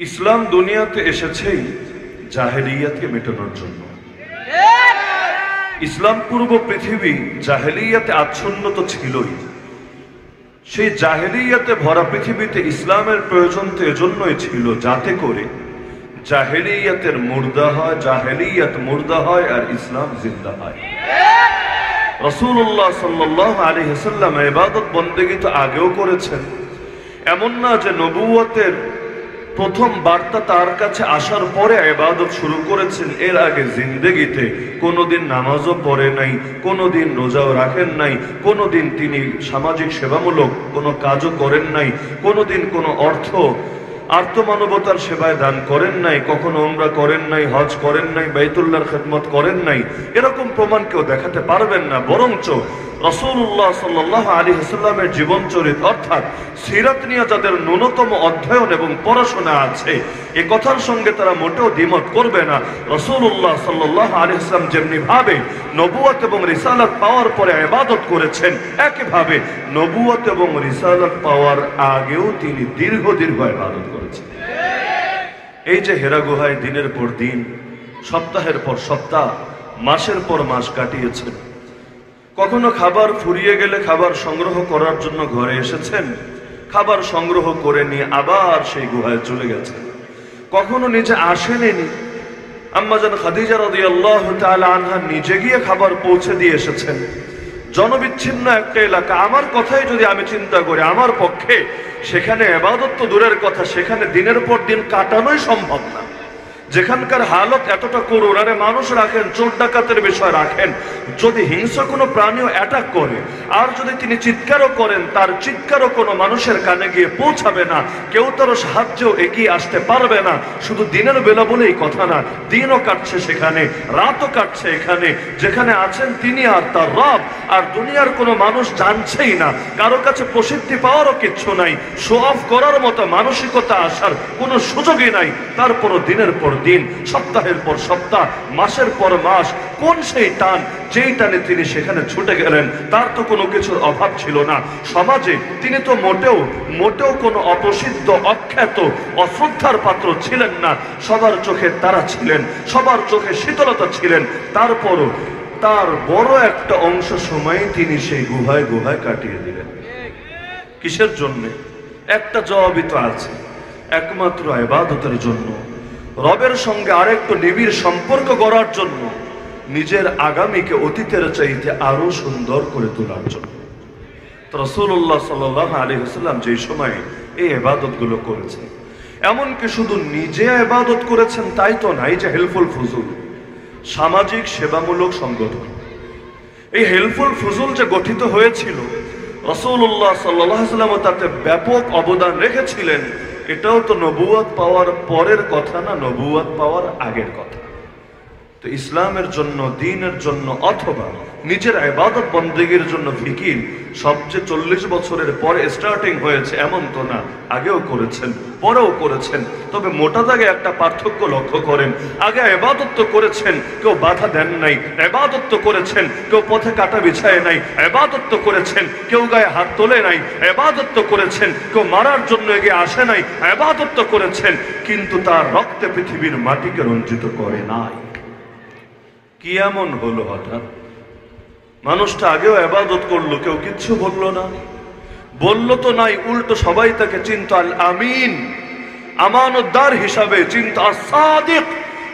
ইসলাম দুনিয়াতে এসেছেই জাহেলিয়াতকে মেটানোর জন্য। ইসলাম পূর্ব পৃথিবী জাহেলিয়াতে আচ্ছন্ন তো ছিলই, সেই জাহেলিয়াতে ভরা পৃথিবীতে ইসলামের প্রয়োজন তো এজন্যই ছিল যাতে করে জাহেলিয়াতের মুর্দা হয়, জাহেলিয়াত মুর্দা হয় আর ইসলাম জিন্দা হয়। রাসূলুল্লাহ সাল্লাল্লাহু আলাইহি ওয়াসাল্লাম ইবাদত বন্দেগী তো আগেও করেছেন, এমন না যে নবুয়তের প্রথম বার্তা তার কাছে আসার পরে ইবাদত শুরু করেছেন। এর আগে জিন্দেগিতে কোনোদিন নামাজও পড়ে নাই, কোনোদিন রোজাও রাখেন নাই, কোনোদিন তিনি সামাজিক সেবামূলক কোনো কাজও করেন নাই, কোনোদিন কোনো অর্থ আর্তমানবতার সেবায় দান করেন নাই, কখনো উমরা করেন নাই, হজ করেন নাই, বাইতুল্লাহর খেদমত করেন নাই। এরকম প্রমাণ কেউ দেখাতে পারবেন না। বরঞ্চ রাসূলুল্লাহ সাল্লাল্লাহু আলাইহি ওয়াসাল্লামের জীবন চরিত্র অর্থাৎ সিরাত নিয়ে যাদের ন্যূনতম অধ্যয়ন এবং পড়াশোনা আছে, এ কথার সঙ্গে তারা মোটেও দ্বিমত করবে না। রাসূলুল্লাহ সাল্লাল্লাহু আলাইহি ওয়াসাল্লাম যেমনি ভাবে নবুয়ত এবং রিসালাত পাওয়ার পরে ইবাদত করেছেন, একইভাবে নবুয়ত এবং রিসালাত পাওয়ার আগেও তিনি দীর্ঘ ইবাদত করেছেন। এই যে হেরা গুহায় দিনের পর দিন, সপ্তাহের পর সপ্তাহ, মাসের পর মাস কাটিয়েছেন। কখনো খাবার ফুরিয়ে গেলে খাবার সংগ্রহ করার জন্য ঘরে এসেছেন, খাবার সংগ্রহ করে নিয়ে আবার সেই গুহায় চলে গেছেন। কখনো নিজে আসেননি, আম্মাজান খাদিজা রাদিয়াল্লাহু তাআলা আনহা নিজে গিয়ে খাবার পৌঁছে দিয়ে এসেছেন। জনবিচ্ছিন্ন একটা এলাকা, আমার কথাই যদি আমি চিন্তা করি, আমার পক্ষে সেখানে ইবাদত তো দূরের কথা, সেখানে দিনের পর দিন কাটানোই সম্ভব না। যেখানকার হালত এতটা করুণ, আরে মানুষ রাখেন, চোর ডাকাতের বিষয় রাখেন, যদি হিংস্র কোনো প্রাণীও অ্যাটাক করে আর যদি তিনি চিৎকারও করেন, তার চিৎকারও কোনো মানুষের কানে গিয়ে পৌঁছাবে না, কেউ তারও সাহায্যেও এগিয়ে আসতে পারবে না। শুধু দিনের বেলা বলেই কথা না, দিনও কাটছে সেখানে, রাতও কাটছে এখানে। যেখানে আছেন তিনি আর তার রব, আর দুনিয়ার কোনো মানুষ জানছেই না, কারো কাছে প্রসিদ্ধি পাওয়ারও কিচ্ছু নাই, শো অফ করার মতো মানসিকতা আসার কোনো সুযোগই নাই। তারপরও দিনের পর দিন, সপ্তাহের পর সপ্তাহ, মাসের পর মাস, কোন সেই টান যেই টানে তিনি সেখানে ছুটে গেলেন। তার তো কোনো কিছুর অভাব ছিল না। সমাজে তিনি তো মোটেও কোনো অপ্রসিদ্ধ, অখ্যাত, অশ্রদ্ধার পাত্র ছিলেন না। সবার চোখে তারা ছিলেন, সবার চোখে শীতলতা ছিলেন। তারপরও তার বড় একটা অংশ সময় তিনি সেই গুহায় কাটিয়ে দিলেন। কিসের জন্য? একটা জবাবই তো আছে, একমাত্র ইবাদতের জন্য, রবের সঙ্গে আরেকটু নিবিড় সম্পর্ক গড়ার জন্য, নিজের আগামীকে অতীতের চাইতে আরো সুন্দর করে তোলার জন্য। রাসূলুল্লাহ সাল্লাল্লাহু আলাইহি ওয়াসাল্লাম যে সময় এই ইবাদতগুলো করেছেন, এমনকি শুধু নিজে ইবাদত করেছেন তাই তো নাই, যে হেল্পফুল ফুজুল সামাজিক সেবামূলক সংগঠন, এই হেল্পফুল ফুজুল যে গঠিত হয়েছিল, রাসূলুল্লাহ সাল্লাল্লাহু আলাইহি ওয়াসাল্লাম তাতে ব্যাপক অবদান রেখেছিলেন। এটাও তো নবুয়ত পাওয়ার পরের কথা না, নবুয়ত পাওয়ার আগের কথা। তো ইসলামের জন্য, দ্বীনের জন্য অথবা নিজের ইবাদত বন্দেগীর জন্য ফিকির সবচেয়ে 40 বছরের পরে স্টার্টিং হয়েছে এমন তো না, আগেও করেছেন, পরেও করেছেন। তবে মোটা দাগে একটা পার্থক্য লক্ষ্য করেন, আগে ইবাদত তো করেছেন, কেউ বাধা দেন নাই, ইবাদত তো করেছেন, কেউ পথে কাটা বিছায় নাই, ইবাদত তো করেছেন, কেউ গায়ে হাত তোলে নাই, ইবাদত তো করেছেন, কেউ মারার জন্য এগিয়ে আসে নাই, ইবাদত তো করেছেন, কিন্তু তার রক্তে পৃথিবীর মাটিকে রঞ্জিত করে নাই। কি এমন হলো হঠাৎ? মানুষটা আগেও ইবাদত করলো, কেউ কিচ্ছু বললো না, বললো তো নাই, উল্টো সবাই তাকে চিন্তা আল আমিন, আমানতদার হিসাবে চিন্তা, আস-সাদিক,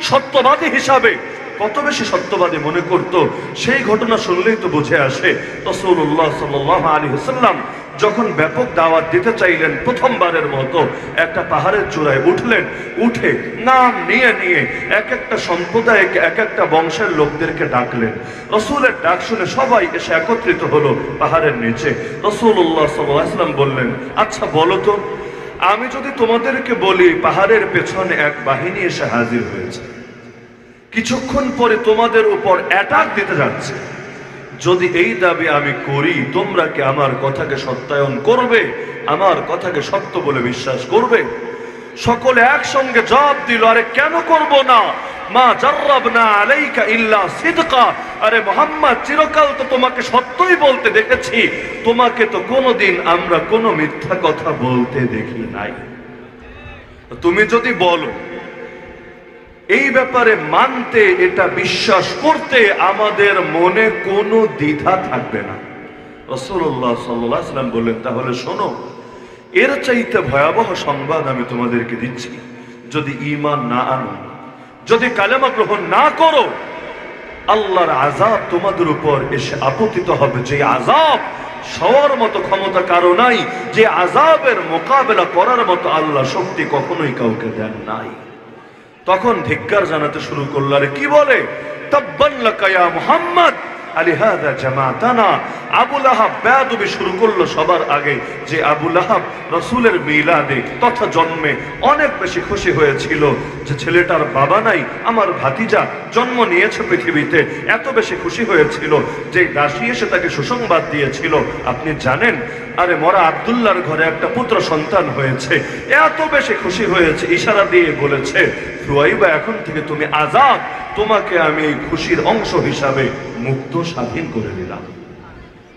সত্যবাদী হিসাবে। কত বেশি সত্যবাদী মনে করতো, সেই ঘটনা শুনলেই তো বুঝে আসে। রাসূলুল্লাহ সাল্লাল্লাহু আলাইহি ওয়াসাল্লাম যখন ব্যাপক দাওয়াত দিতে চাইলেন, প্রথমবারের মতো একটা পাহাড়ের চূড়ায় উঠলেন, উঠে নাম নিয়ে এক একটা সম্প্রদায়কে, এক একটা বংশের লোকদেরকে ডাকলেন। রাসূলের ডাক শুনে সবাই এসে একত্রিত হলো পাহাড়ের নিচে। রাসূলুল্লাহ সাল্লাল্লাহু আলাইহি ওয়াসাল্লাম বললেন, আচ্ছা বলো তো, আমি যদি তোমাদেরকে বলি পাহাড়ের পেছনে এক বাহিনী এসে হাজির হয়েছে, কিছুক্ষণ পরে তোমাদের উপর অ্যাটাক দিতে যাচ্ছে, যদি এই দাবি আমি করি, তোমরা কি আমার কথাকে সত্যায়ন করবে, আমার কথাকে সত্য বলে বিশ্বাস করবে? সকলে একসঙ্গে জবাব দিল, আরে কেন করব না, মা জাররাবনা আলাইকা ইল্লা সিদকা, আরে মুহাম্মদ চিরকাল তো তোমাকে সত্যই বলতে দেখেছি, তোমাকে তো কোনোদিন আমরা কোনো মিথ্যা কথা বলতে দেখি নাই। তুমি যদি বলো এই ব্যাপারে মানতে, এটা বিশ্বাস করতে আমাদের মনে কোনো দ্বিধা থাকবে না। রাসূলুল্লাহ সাল্লাল্লাহু আলাইহি ওয়াসাল্লাম বললেন, তাহলে শোনো, এর চাইতে ভয়াবহ সংবাদ আমি তোমাদেরকে দিচ্ছি। যদি ঈমান না আনো, যদি কালেমা গ্রহণ না করো, আল্লাহর আযাব তোমাদের উপর এসে আপতিত হবে। যে আযাব সওয়ার মতো ক্ষমতা কারো নাই, যে আযাবের মোকাবেলা করার মতো আল্লাহ শক্তি কখনোই কাউকে দেন নাই। তখন ধিক্কার জানাতে শুরু করল। আরে কি বলে? তাব্বান লাকা ইয়া মুহাম্মদ আলিহাযা জামাতানা। আবু লাহাব বেয়াদবি শুরু করলো সবার আগে, যে আবু লাহাব রাসূলের মিলাদে তথা জন্মে অনেক বেশি খুশি হয়েছিল যে ছেলেটার বাবা নাই, আমার ভাতিজা জন্ম নিয়েছে পৃথিবীতে। এত বেশি খুশি হয়েছিল যে দাসী এসে তাকে সুসংবাদ দিয়েছিল, আপনি জানেন আরে মরা আব্দুল্লাহর ঘরে একটা পুত্র সন্তান হয়েছে। এত বেশি খুশি হয়েছে, ইশারা দিয়ে বলেছে, সুয়াইবা এখন থেকে তুমি আজাদ, তোমাকে আমি এই খুশির অংশ হিসাবে মুক্ত স্বাধীন করে দিলাম।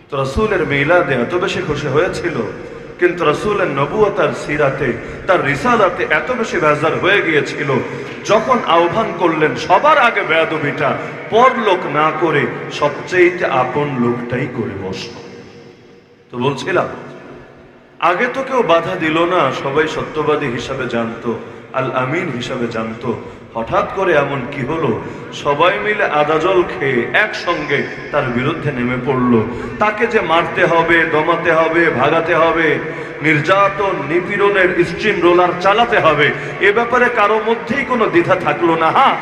তো রাসূলের মিলাদে এত বেশি খুশি হয়েছিল, কিন্তু রাসূলের নবুয়ত আর সিরাতে, তার রিসালাতে এত বেশি বেজার হয়ে গিয়েছিল, যখন আহ্বান করলেন সবার আগে বেয়াদবিটা পরলোক না করে সবচেয়ে আপন লোকটাই করে বসল। তো বলছিলাম, আগে তো কেউ বাধা দিল না, সবাই সত্যবাদী হিসাবে জানতো, আল আমিন হিসাবে জানতো। হঠাৎ করে এমন কি হলো, সবাই মিলে আদা জল খেয়ে একসঙ্গে তার বিরুদ্ধে নেমে পড়লো। তাকে যে মারতে হবে, দমাতে হবে, ভাগাতে হবে, নির্যাতন নিপীড়নের স্ট্রিম রোলার চালাতে হবে, এ ব্যাপারে কারো মধ্যেই কোনো দ্বিধা থাকলো না। হ্যাঁ,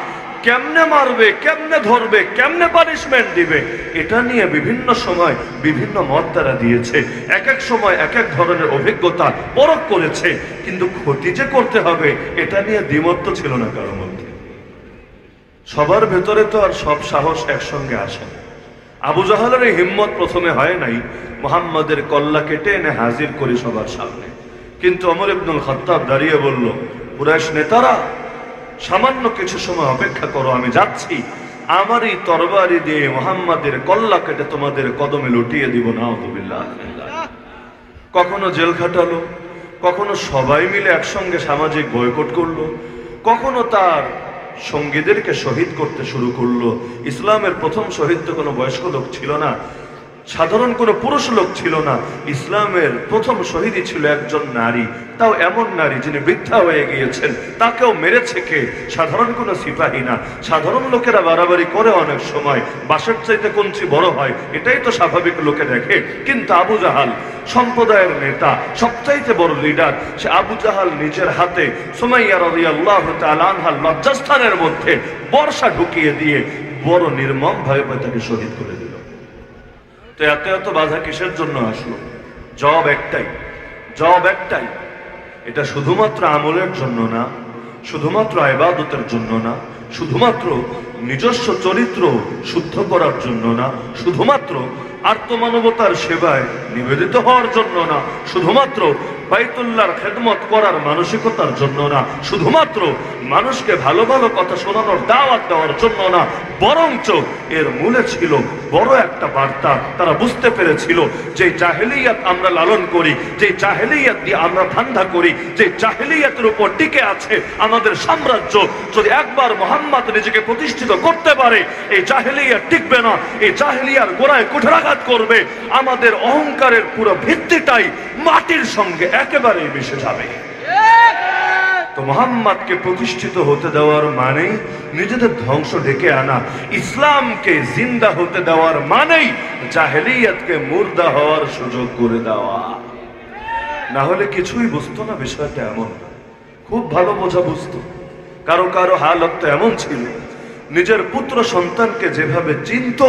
কেমনে মারবে, কেমনে ধরবে, কেমনে পানিশমেন্ট দিবে, এটা নিয়ে বিভিন্ন সময় বিভিন্ন মত তারা দিয়েছে। এক এক সময় এক এক ধরনের অভিজ্ঞতা পরখ করেছে, কিন্তু ক্ষতি যে করতে হবে এটা নিয়ে দ্বিমত ছিল না কারোর মধ্যে। সবার ভেতরে তো আর সব সাহস একসঙ্গে আসে না। আবু জাহালের এই হিম্মত প্রথমে হয় নাই, মুহাম্মাদের কল্লা কেটে এনে হাজির করি সবার সামনে। কিন্তু ওমর ইবনুল খাত্তাব দাঁড়িয়ে বলল, কুরাইশ নেতারা, সামান্য কিছু সময় অপেক্ষা করো, আমি যাচ্ছি, আমার এই তরবারি দিয়ে মুহাম্মাদের কল্লা কেটে তোমাদের কদমে লুটিয়ে দিব। নাউযুবিল্লাহ। কখনো জেল খাটালো, কখনো সবাই মিলে একসঙ্গে সামাজিক বয়কট করলো, কখনো তার সঙ্গীদেরকে শহীদ করতে শুরু করলো। ইসলামের প্রথম শহীদ তো কোনো বয়স্ক লোক ছিল না, সাধারণ কোনো পুরুষ লোক ছিল না। ইসলামের প্রথম শহীদই ছিল একজন নারী, তাও এমন নারী যিনি বৃদ্ধা হয়ে গিয়েছেন। তাকেও মেরেছে কে? সাধারণ কোনো সিপাহী না। সাধারণ লোকেরা বাড়াবাড়ি করে অনেক সময়, বাঁশের চাইতে কঞ্চি বড় হয়, এটাই তো স্বাভাবিক লোকে দেখে। কিন্তু আবু জাহাল সম্প্রদায়ের নেতা, সবচাইতে বড় লিডার, সে আবু জাহাল নিজের হাতে সুমাইয়া রাদিয়াল্লাহু তাআলা আনহার লজ্জাস্থানের মধ্যে বর্ষা ঢুকিয়ে দিয়ে বড় নির্মম ভাবে তাকে শহীদ করে দিল। তো এত এত বাধা কিসের জন্য আসলো? জবাব একটাই, এটা শুধুমাত্র আমলের জন্য না, শুধুমাত্র ইবাদতের জন্য না, শুধুমাত্র নিজস্ব চরিত্র শুদ্ধ করার জন্য না, শুধুমাত্র আত্মমানবতার সেবায় নিবেদিত হওয়ার জন্য না, শুধুমাত্র বাইতুল্লাহর খেদমত করার মানসিকতার জন্য না, শুধুমাত্র মানুষকে ভালো ভালো কথা শোনানোর দাওয়াত দেওয়ার জন্য না, বরঞ্চ এর মূলে ছিল বড় একটা বার্তা। তারা বুঝতে পেরেছিল যে জাহেলিয়াত আমরা লালন করি, যে জাহেলিয়াত দিয়ে আমরা ধান্দা করি, যে জাহেলিয়াতের উপর টিকে আছে আমাদের সাম্রাজ্য, যদি একবার মুহাম্মদ নিজেকে প্রতিষ্ঠিত করতে পারে, এই জাহেলিয়াত টিকবে না, এই জাহেলিয়ার গোড়ায় কুঠারাঘাত করবে, আমাদের অহংকারের পুরো ভিত্তিটাই মাটির সঙ্গে একেবারেই মিশে যাবে। তো মুহাম্মদকে প্রতিষ্ঠিত হতে দেওয়ার মানেই নিজেদের ধ্বংস ডেকে আনা, ইসলামকে জিন্দা হতে দেওয়ার মানেই জাহেলিয়াতকে মুর্দা হওয়ার সুযোগ করে দেওয়া। না হলে কিছুই বুঝতো না বিষয়টা এমন। খুব ভালো বোঝা বুঝতো। কারো কারো হালত তো এমন ছিল, নিজের পুত্র সন্তানকে যেভাবে চিনত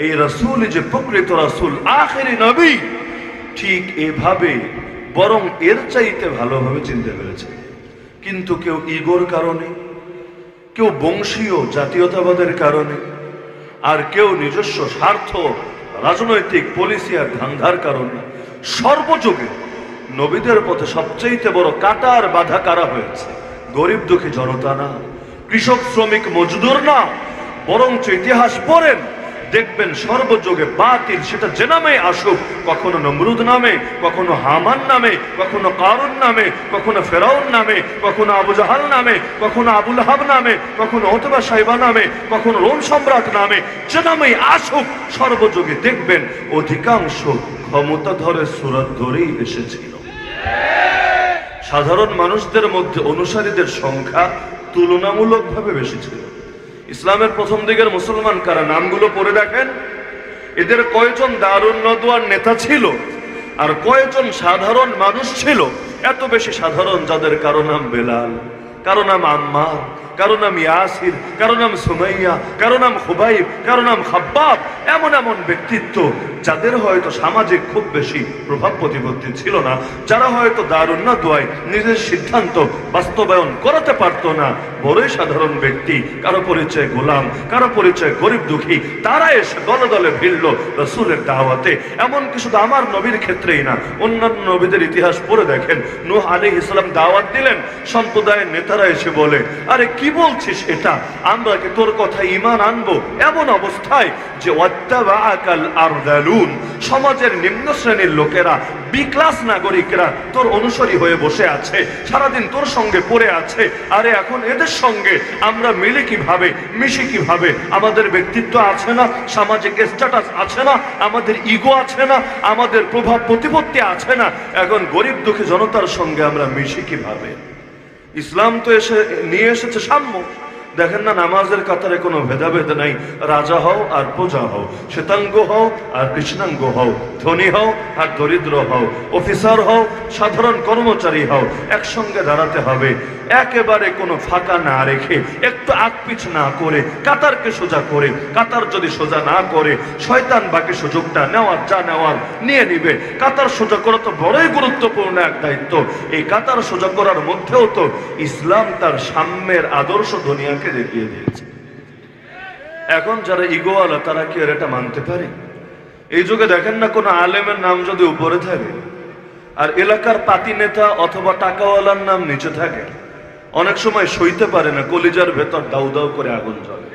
এই রাসূল যে প্রকৃত রাসূল, আখেরি নবী, ঠিক এভাবে বরং এর চাইতে ভালোভাবে চিনতে পেরেছে। কিন্তু কেউ ইগোর কারণে, কেউ বংশীয় জাতীয়তাবাদের কারণে, আর কেউ নিজস্ব স্বার্থ, রাজনৈতিক পলিসি আর ধান্ধার কারণে সর্বযুগে নবীদের পথে সবচেয়ে বড় কাটার বাধা কারা হয়েছে? গরিব দুঃখী জনতা না, কৃষক শ্রমিক মজদুর না, বরঞ্চ ইতিহাস পড়েন দেখবেন সর্বযুগে বাতিল সেটা যে নামেই আসুক, কখনো নমরুদ নামে, কখনো হামান নামে, কখনো কারুন নামে, কখনো ফেরাউন নামে, কখনো আবু জাহাল নামে, কখনো আবু লাহাব নামে, কখনো উতবা সাইবা নামে, কখনো রোম সম্রাট নামে, যে নামেই আসুক সর্বযুগে দেখবেন অধিকাংশ ক্ষমতা ধরে সুরত ধরেই এসেছিল। সাধারণ মানুষদের মধ্যে অনুসারীদের সংখ্যা তুলনামূলকভাবে বেশি ছিল। ইসলামের প্রথম দিকের মুসলমান কারা, নামগুলো পড়ে দেখেন। এদের কয়জন দারুন নদওয়ার নেতা ছিল আর কয়জন সাধারণ মানুষ ছিল। এত বেশি সাধারণ যাদের কারো নাম বেলাল, কারো নাম আম্মার, কারো নাম ইয়াসির, কারো নাম সুমাইয়া, কারো নাম খুবাইব, কারো নাম খাব্বাব। এমন এমন ব্যক্তিত্ব যাদের হয়তো সামাজিক খুব বেশি প্রভাব প্রতিপত্তি ছিল না, যারা হয়তো দারুন নদওয়ায় নিজের সিদ্ধান্ত বাস্তবায়ন করাতে পারতো না, বড়ই সাধারণ ব্যক্তি, কারো পরিচয় গোলাম, কারো পরিচয় গরিব দুঃখী, তারা এসে দলে দলে ভিড়ল রাসূলের দাওয়াতে। এমনকি শুধু আমার নবীর ক্ষেত্রেই না, অন্যান্য নবীদের ইতিহাস পড়ে দেখেন। নূহ আলাইহিস সালাম দাওয়াত দিলেন, সম্প্রদায়ের নেতারা এসে বলে, আরে কি বলছিস এটা, আমরা কি তোর কথা ঈমান আনবো? এমন অবস্থায় যে ওয়াত্তাবাআকাল আরযালুন, সমাজের নিম্ন শ্রেণীর লোকেরা, বি ক্লাস নাগরিকরা তোর অনুসারী হয়ে বসে আছে, সারাদিন তোর সঙ্গে পড়ে আছে। আরে এখন এদের সঙ্গে আমরা মিলে কিভাবে, মিশি কিভাবে? আমাদের ব্যক্তিত্ব আছে না, সামাজিক স্ট্যাটাস আছে না, আমাদের ইগো আছে না, আমাদের প্রভাব প্রতিপত্তি আছে না, এখন গরিব দুঃখী জনতার সঙ্গে আমরা মিশি কিভাবে? ইসলাম তো নিয়ে এসেছে সাম্য। দেখেন না, নামাজের কাতারে কোনো ভেদাভেদ নাই। রাজা হও আর প্রজা হও, শ্বেতাঙ্গ হও আর কৃষ্ণাঙ্গ হও, ধনী হও আর দরিদ্র হও, অফিসার হও, সাধারণ কর্মচারী হও, একসঙ্গে দাঁড়াতে হবে। একেবারে কোনো ফাঁকা না রেখে, একটু আকপিছ না করে, কাতারকে সোজা করে। কাতার যদি সোজা না করে, শয়তান বাকি সুযোগটা নেওয়ার যা নেওয়ার নিয়ে নিবে। কাতার সোজা করা তো বড়ই গুরুত্বপূর্ণ এক দায়িত্ব। এই কাতার সোজা করার মধ্যেও তো ইসলাম তার সাম্যের আদর্শ দুনিয়াকে দেখিয়ে দিয়েছে। এখন যারা ইগোওয়ালা তারা কি আর এটা মানতে পারে? এই যুগে দেখেন না, কোনো আলেমের নাম যদি উপরে থাকে আর এলাকার পাতি নেতা অথবা টাকাওয়ালার নাম নিচে থাকে, অনেক সময় সইতে পারে না, কলিজার ভেতর দাউ দাউ করে আগুন জ্বলে।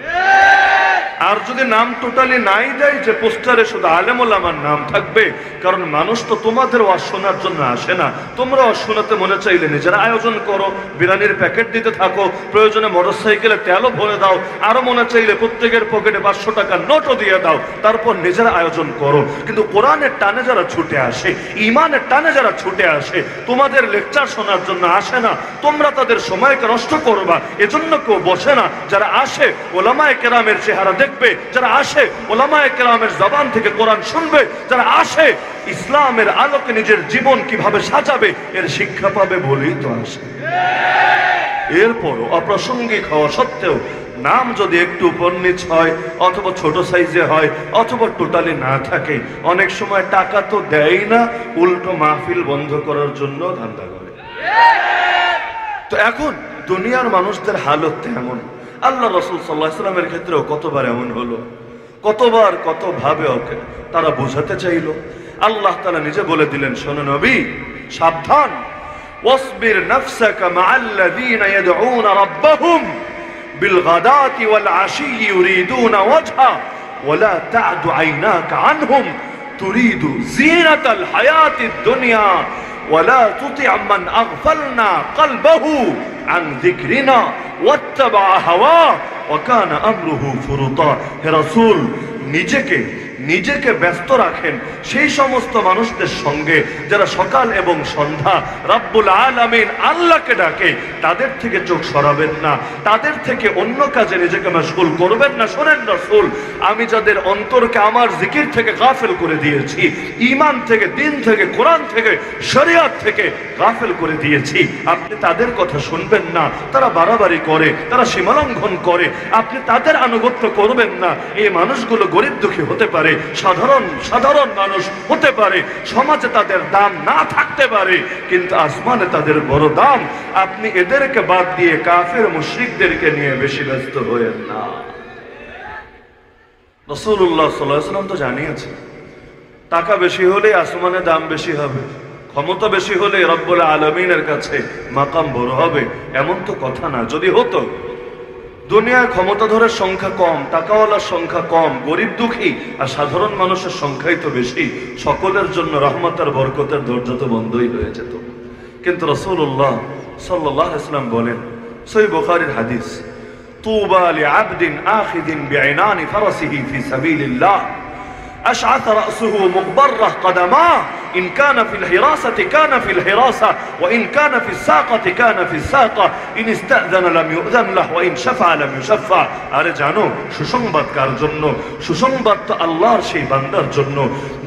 আর যদি নাম টোটালি নাই দেয়, যে পোস্টারে শুধু আলেম ওলামার নাম থাকবে, কারণ মানুষ তো তোমাদের ওয়াজ শোনার জন্য আসে না। তোমরা ওয়াজ শোনাতে মনে চাইলে নিজেরা আয়োজন করো, বিরিয়ানির প্যাকেট দিতে থাকো, প্রয়োজনে মোটরসাইকেলে তেলও ভরে দাও, আরো মনে চাইলে প্রত্যেকের পকেটে 500 টাকার নোটও দিয়ে দাও, তারপর নিজেরা আয়োজন করো। কিন্তু কোরআনের টানে যারা ছুটে আসে, ইমানের টানে যারা ছুটে আসে, তোমাদের লেকচার শোনার জন্য আসে না, তোমরা তাদের সময়কে নষ্ট করবা এজন্য কেউ বসে না। যারা আসে ওলামায়ে কেরামের চেহারা দেখবে, যারা আসে ওলামায়ে কেরামের জবান থেকে কোরআন শুনবে, যারা আসে ইসলামের আলোকে নিজের জীবন কিভাবে সাজাবে এর শিক্ষা পাবে বলেই তো আসে। এরপরও অপ্রাসঙ্গিক হওয়া সত্ত্বেও নাম যদি একটু উপর নিচ হয়, অথবা ছোট সাইজে হয়, অথবা টোটালি না থাকে, অনেক সময় টাকা তো দেয় না, উল্টো মাহফিল বন্ধ করার জন্য ধান্দা করে। তো এখন দুনিয়ার মানুষদের হালত এমন। আল্লাহ রাসূল সাল্লাল্লাহু আলাইহি ওয়াসাল্লামের ক্ষেত্রেও কতবার এমন হলো, কতবার কত ভাবে ওকে তারা বোঝাতে চাইলো। আল্লাহ তাআলা নিজে বলে দিলেন, শোনো নবী, সাবধান, ওয়াসবির নাফসাকা মাআল্লাযীনা ইয়াদউনা রাব্বাহুম বিলগাদাতি ওয়াল আশি ইউরিদুনা ওয়াজহা ওয়ালা তা'দু আইনাকা আনহুম তুরিদু যিনাতাল হায়াতিদ দুনিয়া ওয়ালা তুতি' মান আগফালনা কলবাহু আন যিকরিনা ওয়াত্তাবা হাওয়া ওয়া কানা আমরুহু ফুরুতা। হে রাসূল, নিজেকে ব্যস্ত রাখেন সেই সমস্ত মানুষদের সঙ্গে যারা সকাল এবং সন্ধ্যা রব্বুল আলামিন আল্লাহকে ডাকে, তাদের থেকে চোখ সরাবেন না, তাদের থেকে অন্য কাজে নিজেকে মশগুল করবেন না। শোনেন রাসূল, আমি যাদের অন্তরকে আমার জিকির থেকে গাফেল করে দিয়েছি, ঈমান থেকে, দিন থেকে, কোরআন থেকে, শরিয়ত থেকে গাফেল করে দিয়েছি, আপনি তাদের কথা শুনবেন না। তারা বাড়াবাড়ি করে, তারা সীমালঙ্ঘন করে, আপনি তাদের আনুগত্য করবেন না। এই মানুষগুলো গরিব দুঃখী হতে পারে, সাধারণ মানুষ হতে পারে, সমাজে তাদের দাম না থাকতে পারে, কিন্তু আসমানে তাদের বড় দাম। আপনি এদেরকে বাদ দিয়ে কাফের মুশরিকদেরকে নিয়ে বেশি ব্যস্ত হয়েন না। রাসূলুল্লাহ সাল্লাল্লাহু আলাইহি ওয়াসাল্লাম তো জানিয়েছেন, টাকা বেশি হলে আসমানে দাম বেশি হবে, ক্ষমতা বেশি হলে রব্বুল আলামিনের কাছে মাকাম বড় হবে, এমন তো কথা না। যদি হতো, দুনিয়ায় ক্ষমতাধরের সংখ্যা কম, টাকাওয়ালার সংখ্যা কম, গরিব দুঃখী আর সাধারণ মানুষের সংখ্যাই তো বেশি। সকলের জন্য রহমত আর বরকতের দরজা তো বন্ধই হয়ে যেত। কিন্তু রাসূলুল্লাহ সাল্লাল্লাহু আলাইহি ওয়াসাল্লাম বলেন, সহিহ বুখারীর হাদিস, তুবা লিআবদিন আখিদিন বিআইনানি ফারাসিহি ফি সাবিলিল্লাহ أشعث رأسه مغبرة قدماه إن كان في الحراسة كان في الحراسة وإن كان في الساقة كان في الساقة إن استأذن لم يؤذن له وإن شفع لم يشفع। আরে জানো সুসংবাদ কার জন্য? সুসংবাদ তো আল্লাহর সেই বান্দার জন্য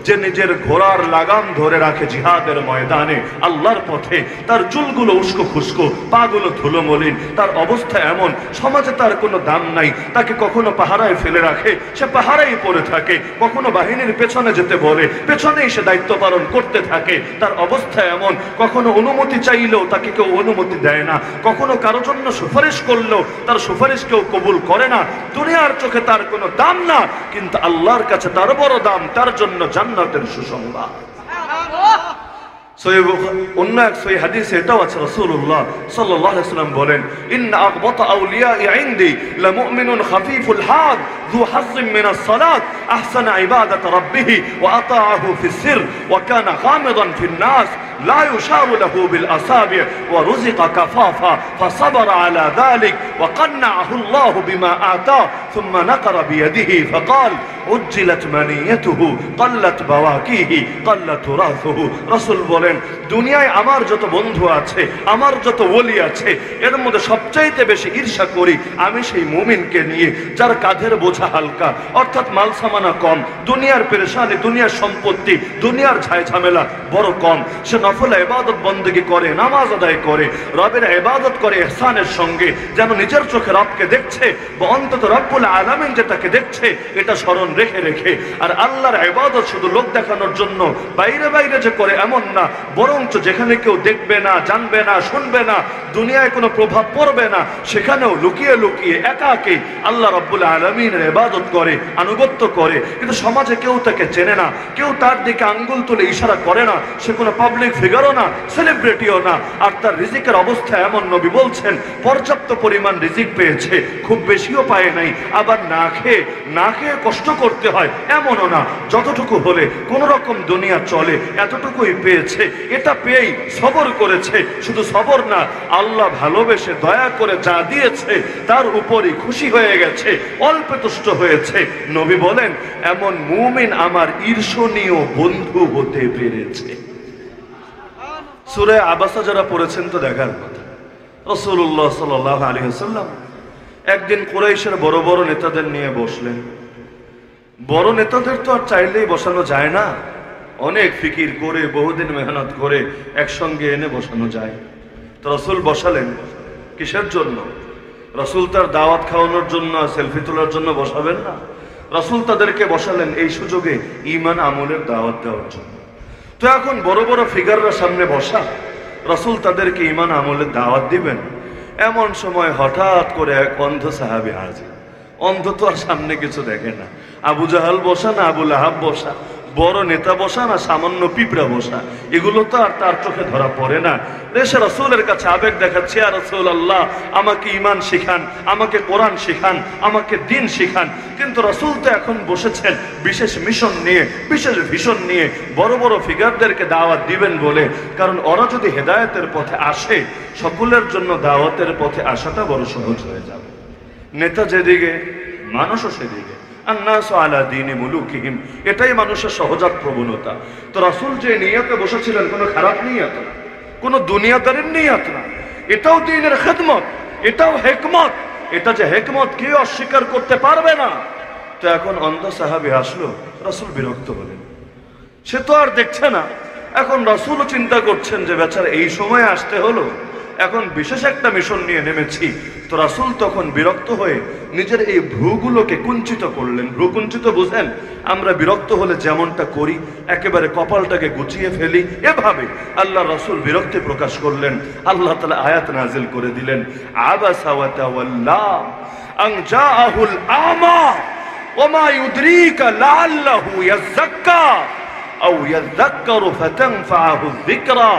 যে নিজের ঘোড়ার লাগাম ধরে রাখে জিহাদের ময়দানে আল্লাহর পথে, তার চুলগুলো উস্কো খুস্কো, পাগুলো ধুলো মলিন, তার অবস্থা এমন সমাজে তার কোনো দাম নাই, তাকে কখনো পাহারায় ফেলে রাখে, সে পাহারায় পড়ে থাকে, কখনো বাহিনীর পেছনে যেতে বলে, পেছনেই সে দায়িত্ব পালন করতে থাকে, তার অবস্থা এমন কখনো অনুমতি চাইলেও তাকে কেউ অনুমতি দেয় না, কখনো কারো জন্য সুপারিশ করলেও তার সুপারিশ কেউ কবুল করে না, দুনিয়ার চোখে তার কোনো দাম না, কিন্তু আল্লাহর কাছে তার বড় দাম, তার জন্য জান্নাতের সুসংবাদ। অন্য এক সহিহ হাদিসে এটাও আছে, রাসূলুল্লাহ সাল্লাল্লাহু আলাইহি ওয়াসাল্লাম বলেন, ইন্না আগবাতা আউলিয়াই ইনদি লামুমিনুন খাফিফুল হাদ যু হাজ্জিন মিনাস সালাত আহসানা ইবাদাত রাব্বিহ ওয়া আতাআহু ফিস সির ওয়া কানা গামিদান ফিন নাস لا يشار له بالأصابع ورزق كفافا فصبر على ذلك وقنعه الله بما آتاه ثم نقر بيده فقال عجلت منيته قلت بواكيه قل تراثه। রাসূল বলেন, দুনিয়ায় আমার যত বন্ধু আছে, আমার যত ওলি আছে, এর মধ্যে সবচাইতে বেশি ঈর্ষা করি আমি সেই মুমিনকে নিয়ে যার কাঁধের বোঝা হালকা, অর্থাৎ মাল সামানা কম, দুনিয়ার পেরেশানি, দুনিয়ার সম্পত্তি, দুনিয়ার ঝামেলা বড় কম, সে নফল ইবাদত বন্দেগী করে, নামাজ আদায় করে, রবের ইবাদত করে ইহসানের সঙ্গে, যেন নিজের চোখে রবকে দেখছে বা অন্তত রব্বুল আলামিন যে তাকে দেখছে এটা স্মরণ রেখে রেখে। আর আল্লাহর ইবাদত শুধু লোক দেখানোর জন্য বাইরে বাইরে যে করে এমন না, বরঞ্চ যেখানে কেউ দেখবে না, জানবে না, শুনবে না, দুনিয়ায় কোনো প্রভাব পড়বে না, সেখানেও লুকিয়ে লুকিয়ে একা একাই আল্লাহ রব্বুল আলামিনের ইবাদত করে, আনুগত্য করে, কিন্তু সমাজে কেউ তাকে চেনে না, কেউ তার দিকে আঙ্গুল তুলে ইশারা করে না, সে কোনো পাবলিক ফিগারও না, সেলিব্রিটিও না, আর তার রিজিকের অবস্থা এমন, নবী বলছেন পর্যাপ্ত পরিমাণ রিজিক পেয়েছে, খুব বেশিও পায় নাই, আবার না খেয়ে কষ্ট করতে হয় এমনও না, যতটুকু হলে কোন রকম দুনিয়া চলে এতটুকুই পেয়েছে, এটা পেয়েই সবর করেছে, শুধু সবর না, আল্লাহ ভালোবেসে দয়া করে যা দিয়েছে তার উপরই খুশি হয়ে গেছে, অল্পে তুষ্ট হয়েছে। নবী বলেন, এমন মুমিন আমার ঈর্ষণীয় বন্ধু হতে পেরেছে। সূরা আবাসা যারা পড়েছেন তো দেখার কথা, রাসূলুল্লাহ সাল্লাল্লাহু আলাইহি ওয়াসাল্লাম একদিন কুরাইশের বড় বড় নেতাদের নিয়ে বসলেন। বড় নেতাদের তো আর চাইলেই বসানো যায় না, অনেক ফিকির করে বহুদিন মেহনত করে একসঙ্গে এনে বসানো যায়। তো রাসূল বসালেন কিসের জন্য? রাসূল তার দাওয়াত খাওয়ানোর জন্য, সেলফি তোলার জন্য বসাবেন না। রাসূল তাদেরকে বসালেন এই সুযোগে ঈমান আমলের দাওয়াত দেওয়ার জন্য। তো এখন বড় বড় ফিগাররা সামনে বসা, রাসূল তাদেরকে ঈমান আমলের দাওয়াত দিবেন, এমন সময় হঠাৎ করে এক অন্ধ সাহাবী হাজির। অন্ধ তো আর সামনে কিছু দেখে না, আবু জাহাল বসা না আবু লাহাব বসা, বড় নেতা বসা না সামান্য পিঁপড়া বসা, এগুলো তো আর তার চোখে ধরা পড়ে না। এসে রাসূলের কাছে আবেগ দেখাচ্ছে, ইয়া রাসূলুল্লাহ আমাকে ঈমান শিখান, আমাকে কোরআন শিখান, আমাকে দ্বীন শিখান। কিন্তু রাসূল তো এখন বসেছেন বিশেষ মিশন নিয়ে, বিশেষ ভিশন নিয়ে, বড় বড় ফিগারদেরকে দাওয়াত দিবেন বলে, কারণ ওরা যদি হেদায়েতের পথে আসে সকলের জন্য দাওয়াতের পথে আসাটা বড় সহজ হয়ে যাবে। নেতা যেদিকে মানুষও সেদিকে, আন্নাসু আলা দীনি মুলুকিহিম, এটাই মানুষের সহজাত প্রবণতা। তো রাসূল যে নিয়তে বসেছিলেন কোনো খারাপ নিয়ত না, কোনো দুনিয়াদারির নিয়ত না, এটাও দ্বীনের খিদমত, এটাও হিকমত, এটা যে হিকমত কেউ অস্বীকার করতে পারবে না। তো এখন অন্ধ সাহাবী আসলো, রাসূল বিরক্ত হলেন, সে তো আর দেখছে না। এখন রাসূলও চিন্তা করছেন যে বেচারা এই সময় আসতে হলো, এখন বিশেষ একটা মিশন নিয়ে নেমেছি। তো রাসূল তখন বিরক্ত হয়ে নিজের এই ভ্রুগুলোকে কুঞ্চিত করলেন। ভ্রু কুঞ্চিত বুঝেন? আমরা বিরক্ত হলে যেমনটা করি, একেবারে কপালটাকে গুছিয়ে ফেলি, এভাবে আল্লাহ রাসূল বিরক্তি প্রকাশ করলেন। আল্লাহ তাআলা আয়াত নাযিল করে দিলেন, আবাসা ওয়া তাওয়াল্লা আন জাআহুল আমা ওয়া মা ইউদরিকা লাআল্লাহু ইয়াযাক্কা আও ইয়াযাক্কারু ফাতানফাআহু যিকরা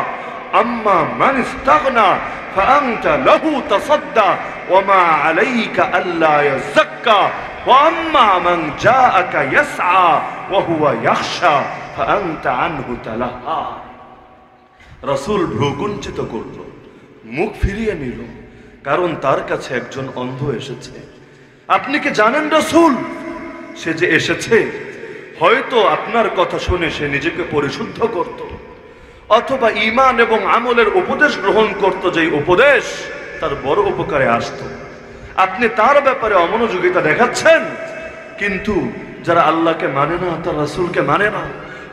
আম্মা মান ইস্তাগনা ফাআনতা লাহু তাসাদ্দা ওয়ামা আলাইকা আল্লা ইয়াযাক্কা ওয়া আম্মা মান জাআকা ইয়াসআ ওয়া হুয়া ইয়াখশা ফাআনতা আনহু তালাহা। রাসূল ভ্রুকুঞ্চিত করল, মুখ ফিরিয়ে নিল, কারণ তার কাছে একজন অন্ধ এসেছে। আপনি কি জানেন রাসূল, সে যে এসেছে হয়তো আপনার কথা শুনে সে নিজেকে পরিশুদ্ধ করত, অথবা ঈমান এবং আমলের উপদেশ গ্রহণ করত, যেই উপদেশ তার বড় উপকারে আসত। আপনি তার ব্যাপারে অমনোযোগিতা দেখাচ্ছেন, কিন্তু যারা আল্লাহকে মানে না, তার রাসূলকে মানে না,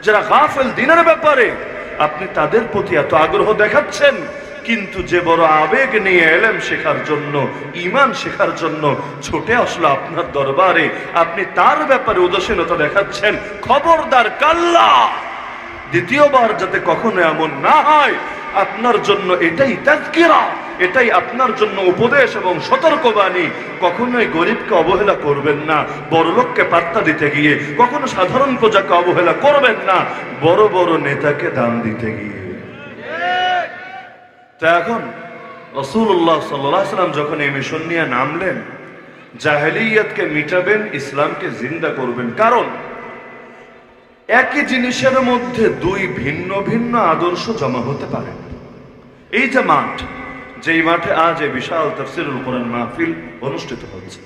যারা গাফেল দ্বীনের ব্যাপারে, আপনি তাদের প্রতি এত আগ্রহ দেখাচ্ছেন, কিন্তু যে বড় আবেগ নিয়ে এলেম শেখার জন্য, ঈমান শেখার জন্য ছুটে আসলো আপনার দরবারে, আপনি তার ব্যাপারে উদাসীনতা দেখাচ্ছেন। খবরদার কাল্লা, দ্বিতীয়বার যাতে কখনো এমন না হয়। আপনার জন্য এটাই তাযকিরা, এটাই আপনার জন্য উপদেশ এবং সতর্কবাণী। কখনোই গরিবকে অবহেলা করবেন না বড়লোককে পাত্তা দিতে গিয়ে, কখনো সাধারণ প্রজাকে অবহেলা করবেন না বড় বড় নেতাকে দান দিতে গিয়ে। তো এখন রাসূলুল্লাহ সাল্লাল্লাহু আলাইহি ওয়াসাল্লাম যখন এই মিশন নিয়ে নামলেন, জাহেলিয়াতকে মিটাবেন, ইসলামকে জিন্দা করবেন। কারণ একই জিনিসের মধ্যে দুই ভিন্ন ভিন্ন আদর্শ জমা হতে পারে। এই যে মাঠ, যেই মাঠে আজ এই বিশাল তাফসীরুল কোরআন মাহফিল অনুষ্ঠিত হচ্ছে,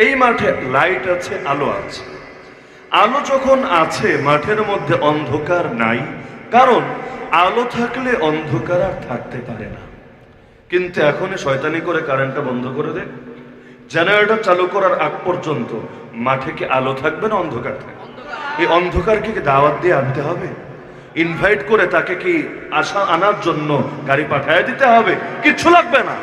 এই মাঠে লাইট আছে, আলো আছে। আলো যখন আছে, মাঠের মধ্যে অন্ধকার নাই, কারণ আলো থাকলে অন্ধকার আর থাকতে পারে না। কিন্তু এখনই শয়তানি করে কারেন্টটা বন্ধ করে দেয়, জেনারেটর চালু করার আগ পর্যন্ত মাঠে কি আলো থাকবে না অন্ধকার থাকবে? এই অন্ধকারকে কি দাওয়াত দিয়ে আনতে হবে? ইনভাইট করে তাকে কি আনার জন্য গাড়ি পাঠিয়ে দিতে হবে? কিচ্ছু লাগবে না।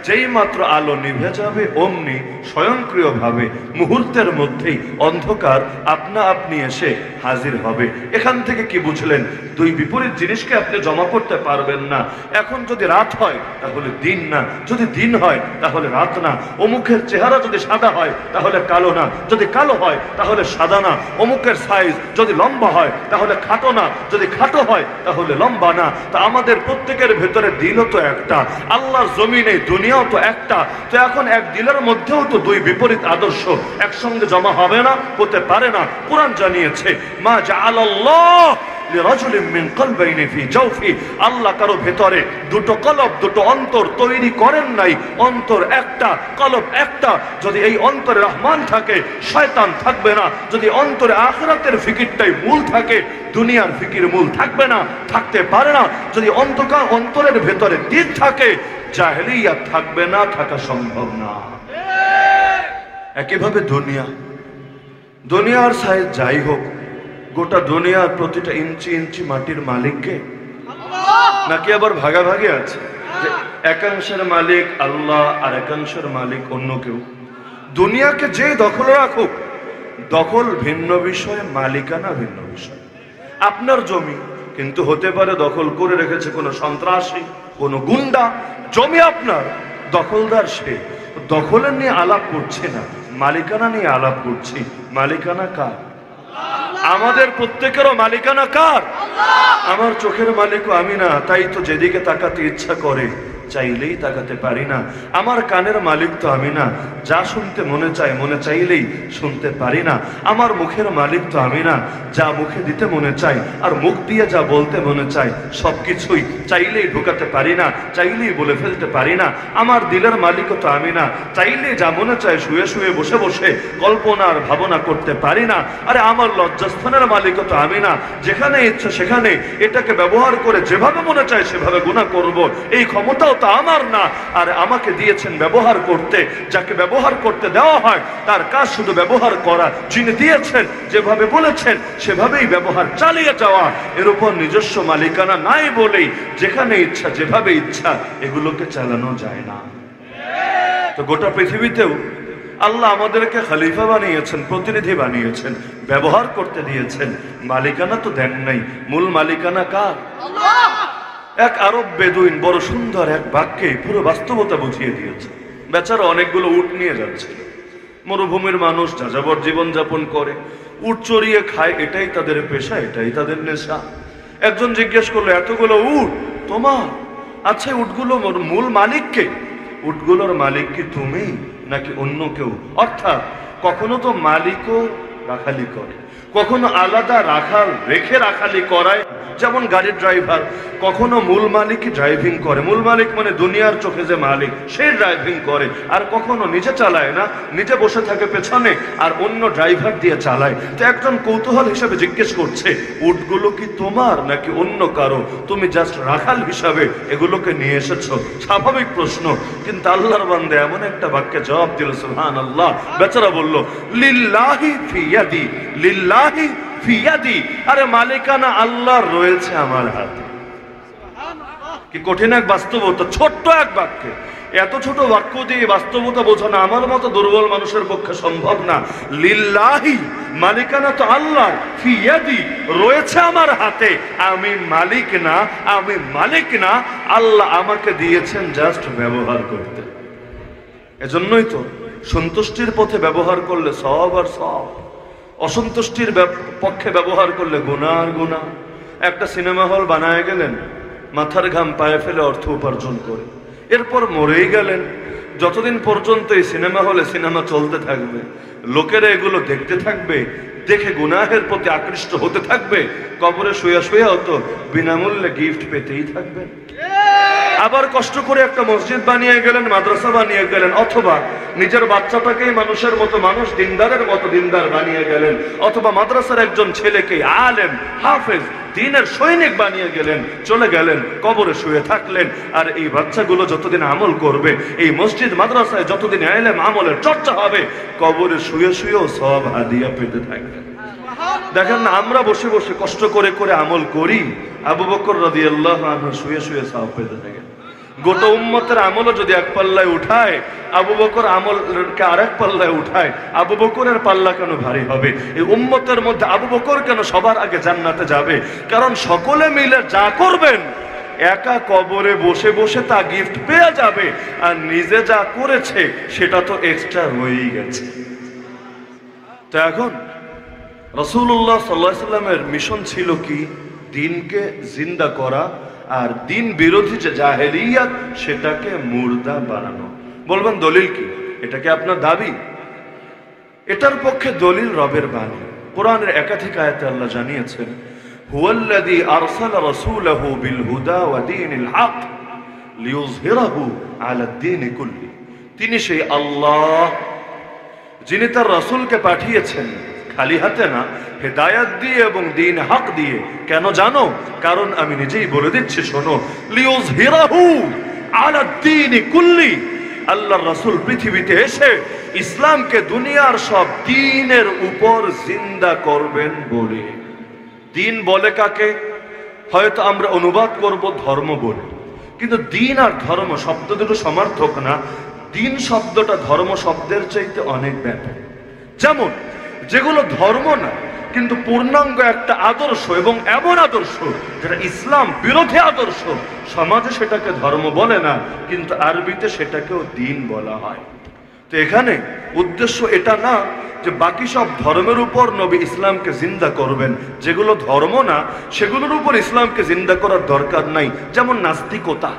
যেই মাত্র আলো নিভে যাবে, অমনি স্বয়ংক্রিয়ভাবে মুহূর্তের মধ্যেই অন্ধকার আপনা আপনি এসে হাজির হবে। এখান থেকে কি বুঝলেন? দুই বিপরীত জিনিসকে আপনি জমা করতে পারবেন না। এখন যদি রাত হয় তাহলে দিন না, যদি দিন হয় তাহলে রাত না। অমুকের চেহারা যদি সাদা হয় তাহলে কালো না, যদি কালো হয় তাহলে সাদা না। অমুকের সাইজ যদি লম্বা হয় তাহলে খাটো না, যদি খাটো হয় তাহলে লম্বা না। তা আমাদের প্রত্যেকের ভেতরে দিলও তো একটা, আল্লাহর জমিনে দুনিয়াও তো একটা। তো এখন এক দিলের মধ্যেও তো দুই বিপরীত আদর্শ একসঙ্গে জমা হবে না, হতে পারে না। কোরআন জানিয়েছে, মা জাআলাল্লাহ লিরাজুলিন মিন কলবাইনি ফি জাওফি, আল্লাহ কারো ভেতরে দুটো কলব, দুটো অন্তর তৈরি করেন নাই। অন্তর একটা, কলব একটা। যদি এই অন্তরে রহমান থাকে, শয়তান থাকবে না। যদি অন্তরে আখিরাতের ফিকিরটাই মূল থাকে, দুনিয়ার ফিকির মূল থাকবে না, থাকতে পারে না। যদি অন্তরের ভেতরে দিন থাকে, জাহেলিয়াত থাকবে না, থাকা সম্ভব না। একইভাবে দুনিয়ার সাইজ যাই হোক, গোটা দুনিয়ার প্রতিটা ইঞ্চি ইঞ্চি মাটির মালিককে, নাকি আবার ভাগাভাগি আছে? একাংশের মালিক আল্লাহ আর একাংশের মালিক অন্য কেউ। দুনিয়াকে যে দখলে রাখুক, দখল ভিন্ন বিষয়, মালিকানা ভিন্ন বিষয়। আপনার জমি, কিন্তু হতে পারে দখল করে রেখেছে কোনো সন্ত্রাসী, কোনো গুন্ডা। জমি আপনার, দখলদার সে। দখলের নিয়ে আলাপ করছে না, মালিকানা নিয়ে আলাপ করছি। মালিকানা কার? আমাদের প্রত্যেকেরও মালিকানা কার? আমার চোখের মালিকও আমি না, তাই তো যেদিকে তাকাতে ইচ্ছা করে চাইলেই তাকাতে পারি না। আমার কানের মালিক তো আমি না, যা শুনতে মনে চায় মনে চাইলেই শুনতে পারি না। আমার মুখের মালিক তো আমি না, যা মুখে দিতে মনে চায় আর মুখ দিয়ে যা বলতে মনে চায় সবকিছুই চাইলেই ঢুকাতে পারি না, চাইলেই বলে ফেলতে পারি না। আমার দিলের মালিকও তো আমি না, চাইলে যা মনে চায় শুয়ে শুয়ে বসে বসে কল্পনা আর ভাবনা করতে পারি না। আরে আমার লজ্জাস্থানের মালিকও তো আমি না, যেখানে ইচ্ছা সেখানে এটাকে ব্যবহার করে যেভাবে মনে চায় সেভাবে গুনাহ করব, এই ক্ষমতাও তো আমার না। আর আমাকে দিয়েছেন ব্যবহার করতে, যাকে ব্যবহার করতে দেওয়া হয় তার কাজ শুধু ব্যবহার করা। যিনি দিয়েছেন, যেভাবে বলেছেন সেভাবেই ব্যবহার চালিয়ে যাওয়া। এর উপর নিজস্ব মালিকানা নাই বলেই যেখানে ইচ্ছা যেভাবে ইচ্ছা এগুলোকে চালানো যায় না। তো গোটা পৃথিবীতেও আল্লাহ আমাদেরকে খলিফা বানিয়েছেন, প্রতিনিধি বানিয়েছেন, ব্যবহার করতে দিয়েছেন। মালিকানা তো দেন নাই। মূল মালিকানা কার? আল্লাহ। এক আরব বেদুইন বড় সুন্দর এক বাক্যে পুরো বাস্তবতা বুঝিয়ে দিয়েছে। বেচারা অনেকগুলো উট নিয়ে যাচ্ছিল। মরুভূমির মানুষ যাযাবর জীবন যাপন করে, উট চড়িয়ে খায়, এটাই তাদের পেশা, এটাই তাদের নেশা। একজন জিজ্ঞেস করলো, এতগুলো উট তোমার? আচ্ছা, উটগুলো মূল মালিককে? উটগুলোর মালিক কি তুমি নাকি অন্য কেউ? অর্থাৎ কখনো তো মালিকও রাখালি করে, কখনো আলাদা রাখাল রেখে রাখালি করায়, যেমন গাড়ির ড্রাইভার কখনো মূল মালিকই ড্রাইভিং করে, মূল মালিক মানে দুনিয়ার চোখে যে মালিক সে ড্রাইভিং করে, আর কখনো নিজে চালায় না, নিজে বসে থাকে পেছনে আর অন্য ড্রাইভার দিয়ে চালায়। তো একজন কৌতূহল হিসাবে জিজ্ঞেস করছে, উটগুলো কি তোমার নাকি অন্য কারো? তুমি জাস্ট রাখাল হিসাবে এগুলোকে নিয়ে এসেছো, স্বাভাবিক প্রশ্ন। কিন্তু আল্লাহর বান্দা এমন একটা বাক্যে জবাব দিল, সুবহানাল্লাহ। বেচারা বলল, লিল্লাহি ফিয়াদি, লিল্লাহি ফিয়াদি, আরে মালিকানা আল্লাহর রয়েছে আমার হাতে। কি কঠিন এক বাস্তবতা, ছোট্ট এক বাক্যে এত ছোট বাক্য দিয়ে বাস্তবতা বোঝানো আমার মতো দুর্বল মানুষের পক্ষে সম্ভব না। লিল্লাহি, মালিকানা তো আল্লাহ, ফিয়াদি, রয়েছে আমার হাতে, আমি মালিক না, আমি মালিক না, আল্লাহ আমাকে দিয়েছেন জাস্ট ব্যবহার করতে। এজন্যই তো সন্তুষ্টির পথে ব্যবহার করলে সব আর সব, অসন্তুষ্টির পক্ষে ব্যবহার করলে গুনাহ আর গুনাহ। একটা সিনেমা হল বানায় গেলেন, মাথার ঘাম পায়ে ফেলে অর্থ উপার্জন করে, এরপর মরেই গেলেন। যতদিন পর্যন্ত এই সিনেমা হলে সিনেমা চলতে থাকবে, লোকেরা এগুলো দেখতে থাকবে, দেখে গুনাহের প্রতি আকৃষ্ট হতে থাকবে, কবরে শুয়ে শুয়ে হতো বিনামূল্যে গিফট পেতেই থাকবে। আবার কষ্ট করে একটা মসজিদ বানিয়ে গেলেন, মাদ্রাসা বানিয়ে গেলেন, অথবা নিজের বাচ্চাটাকেই মানুষের মতো মানুষ, দিনদারের মতো দিনদার বানিয়ে গেলেন, অথবা মাদ্রাসার একজন ছেলেকে আলেম, হাফেজ, দ্বীনের সৈনিক বানিয়ে গেলেন, চলে গেলেন, কবরে শুয়ে থাকলেন। আর এই বাচ্চাগুলো যতদিন আমল করবে, এই মসজিদ মাদ্রাসায় যতদিন ইলম আমলের চর্চা হবে, কবরে শুয়ে শুয়েও সব হাদিয়া পেতে থাকবে। দেখেন না, আমরা বসে বসে কষ্ট করে করে আমল করি, আবু বকর রাদিয়াল্লাহু আনহু শুয়ে শুয়ে সওয়াব পেতে থাকেন। গোটা উম্মতের আমলও যদি এক পাল্লায় উঠায়, আবু বকর আমলকে আরেক পাল্লায় উঠায়, আবু বকরের পাল্লা কেন ভারী হবে? এই উম্মতের মধ্যে আবু বকর কেন সবার আগে জান্নাতে যাবে? কারণ সকলে মিলে যা করবেন, একা কবরে বসে বসে তা গিফট পেয়ে যাবে, আর নিজে যা করেছে সেটা তো এক্সট্রা হয়েই গেছে। তো এখন রাসূলুল্লাহ সাল্লাল্লাহু আলাইহি ওয়াসাল্লামের মিশন ছিল কি? দ্বীনকে জিন্দা করা, আর দ্বীন বিরোধী যে জাহেলিয়াত সেটাকে মুর্দা বানানো। বলবেন দলিল কি? এটা কি আপনার দাবি? এটার পক্ষে দলিল রবের বাণী। কোরআনের একাধিক আয়াতে আল্লাহ জানিয়েছেন, হুয়াল্লাযী আরসালা রাসূলাহু বিল হুদা ওয়া দীনিল হক লিইয়ুযহিরাহু আলাদ দীনি কুল্লি। তিনি সেই আল্লাহ যিনি তার রাসূলকে পাঠিয়েছেন খালি হাতে না, হেদায়াত দিয়ে এবং দ্বীন হক দিয়ে। কেন জানো? কারণ আমি নিজেই বলে দিচ্ছি, শোনো, লিইয়ুযহিরাহু আলাদ দীনি কুল্লি। আল্লাহর রাসূল পৃথিবীতে এসে ইসলামকে দুনিয়ার সব দ্বীনের উপর জিন্দা করবেন বলে। দ্বীন বলে কাকে? হয়তো আমরা অনুবাদ করব ধর্ম বলে, কিন্তু দ্বীন আর ধর্ম শব্দ দুটো সমার্থক না। দ্বীন শব্দটা ধর্ম শব্দের চাইতে অনেক ব্যাপক। যেমন যেগুলো ধর্ম না কিন্তু পূর্ণাঙ্গ একটা আদর্শ, এবং এমন আদর্শ যেটা ইসলাম বিরোধী আদর্শ, সমাজে সেটাকে ধর্ম বলে না, কিন্তু আরবিতে সেটাকেও দ্বীন বলা হয়। তো এখানে উদ্দেশ্য এটা না যে বাকি সব ধর্মের উপর নবী ইসলামকে জিন্দা করবেন, যেগুলো ধর্ম না সেগুলোর উপর ইসলামকে জিন্দা করার দরকার নাই। যেমন নাস্তিকতা,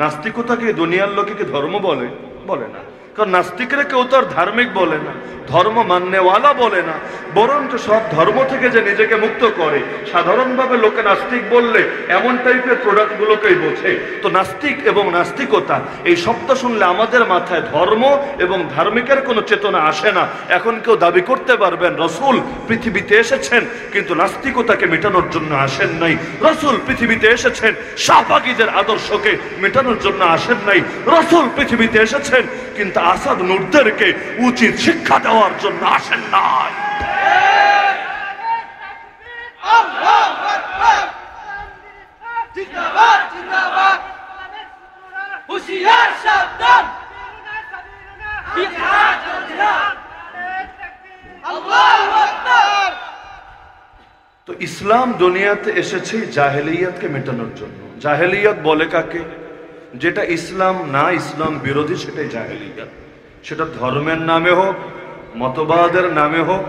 নাস্তিকতাকে দুনিয়ার লোকে কি ধর্ম বলে? বলে না। কারণ নাস্তিকরা কেউ তো আর ধার্মিক বলে না, ধর্ম মাননেওয়ালা বলে না, বরঞ্চ সব ধর্ম থেকে যে নিজেকে মুক্ত করে। সাধারণভাবে লোকে নাস্তিক বললে এমন টাইপের প্রোডাক্টগুলোকেই বোঝে। তো নাস্তিক এবং নাস্তিকতা এই শব্দ শুনলে আমাদের মাথায় ধর্ম এবং ধার্মিকের কোনো চেতনা আসে না। এখন কেউ দাবি করতে পারবেন রাসূল পৃথিবীতে এসেছেন কিন্তু নাস্তিকতাকে মেটানোর জন্য আসেন নাই, রাসূল পৃথিবীতে এসেছেন শাহবাগীদের আদর্শকে মেটানোর জন্য আসেন নাই, রাসূল পৃথিবীতে এসেছেন কিন্তু আসাদ নূরদেরকে উচিত শিক্ষা দেওয়ার জন্য আসেন নাই। তো ইসলাম দুনিয়াতে এসেছে জাহেলিয়াতকে মেটানোর জন্য। জাহেলিয়াত বলে কাকে? যেটা ইসলাম না, ইসলাম বিরোধী, সেটাই জাহেলিয়াত। সেটা ধর্মের নামে হোক, মতবাদের নামে হোক,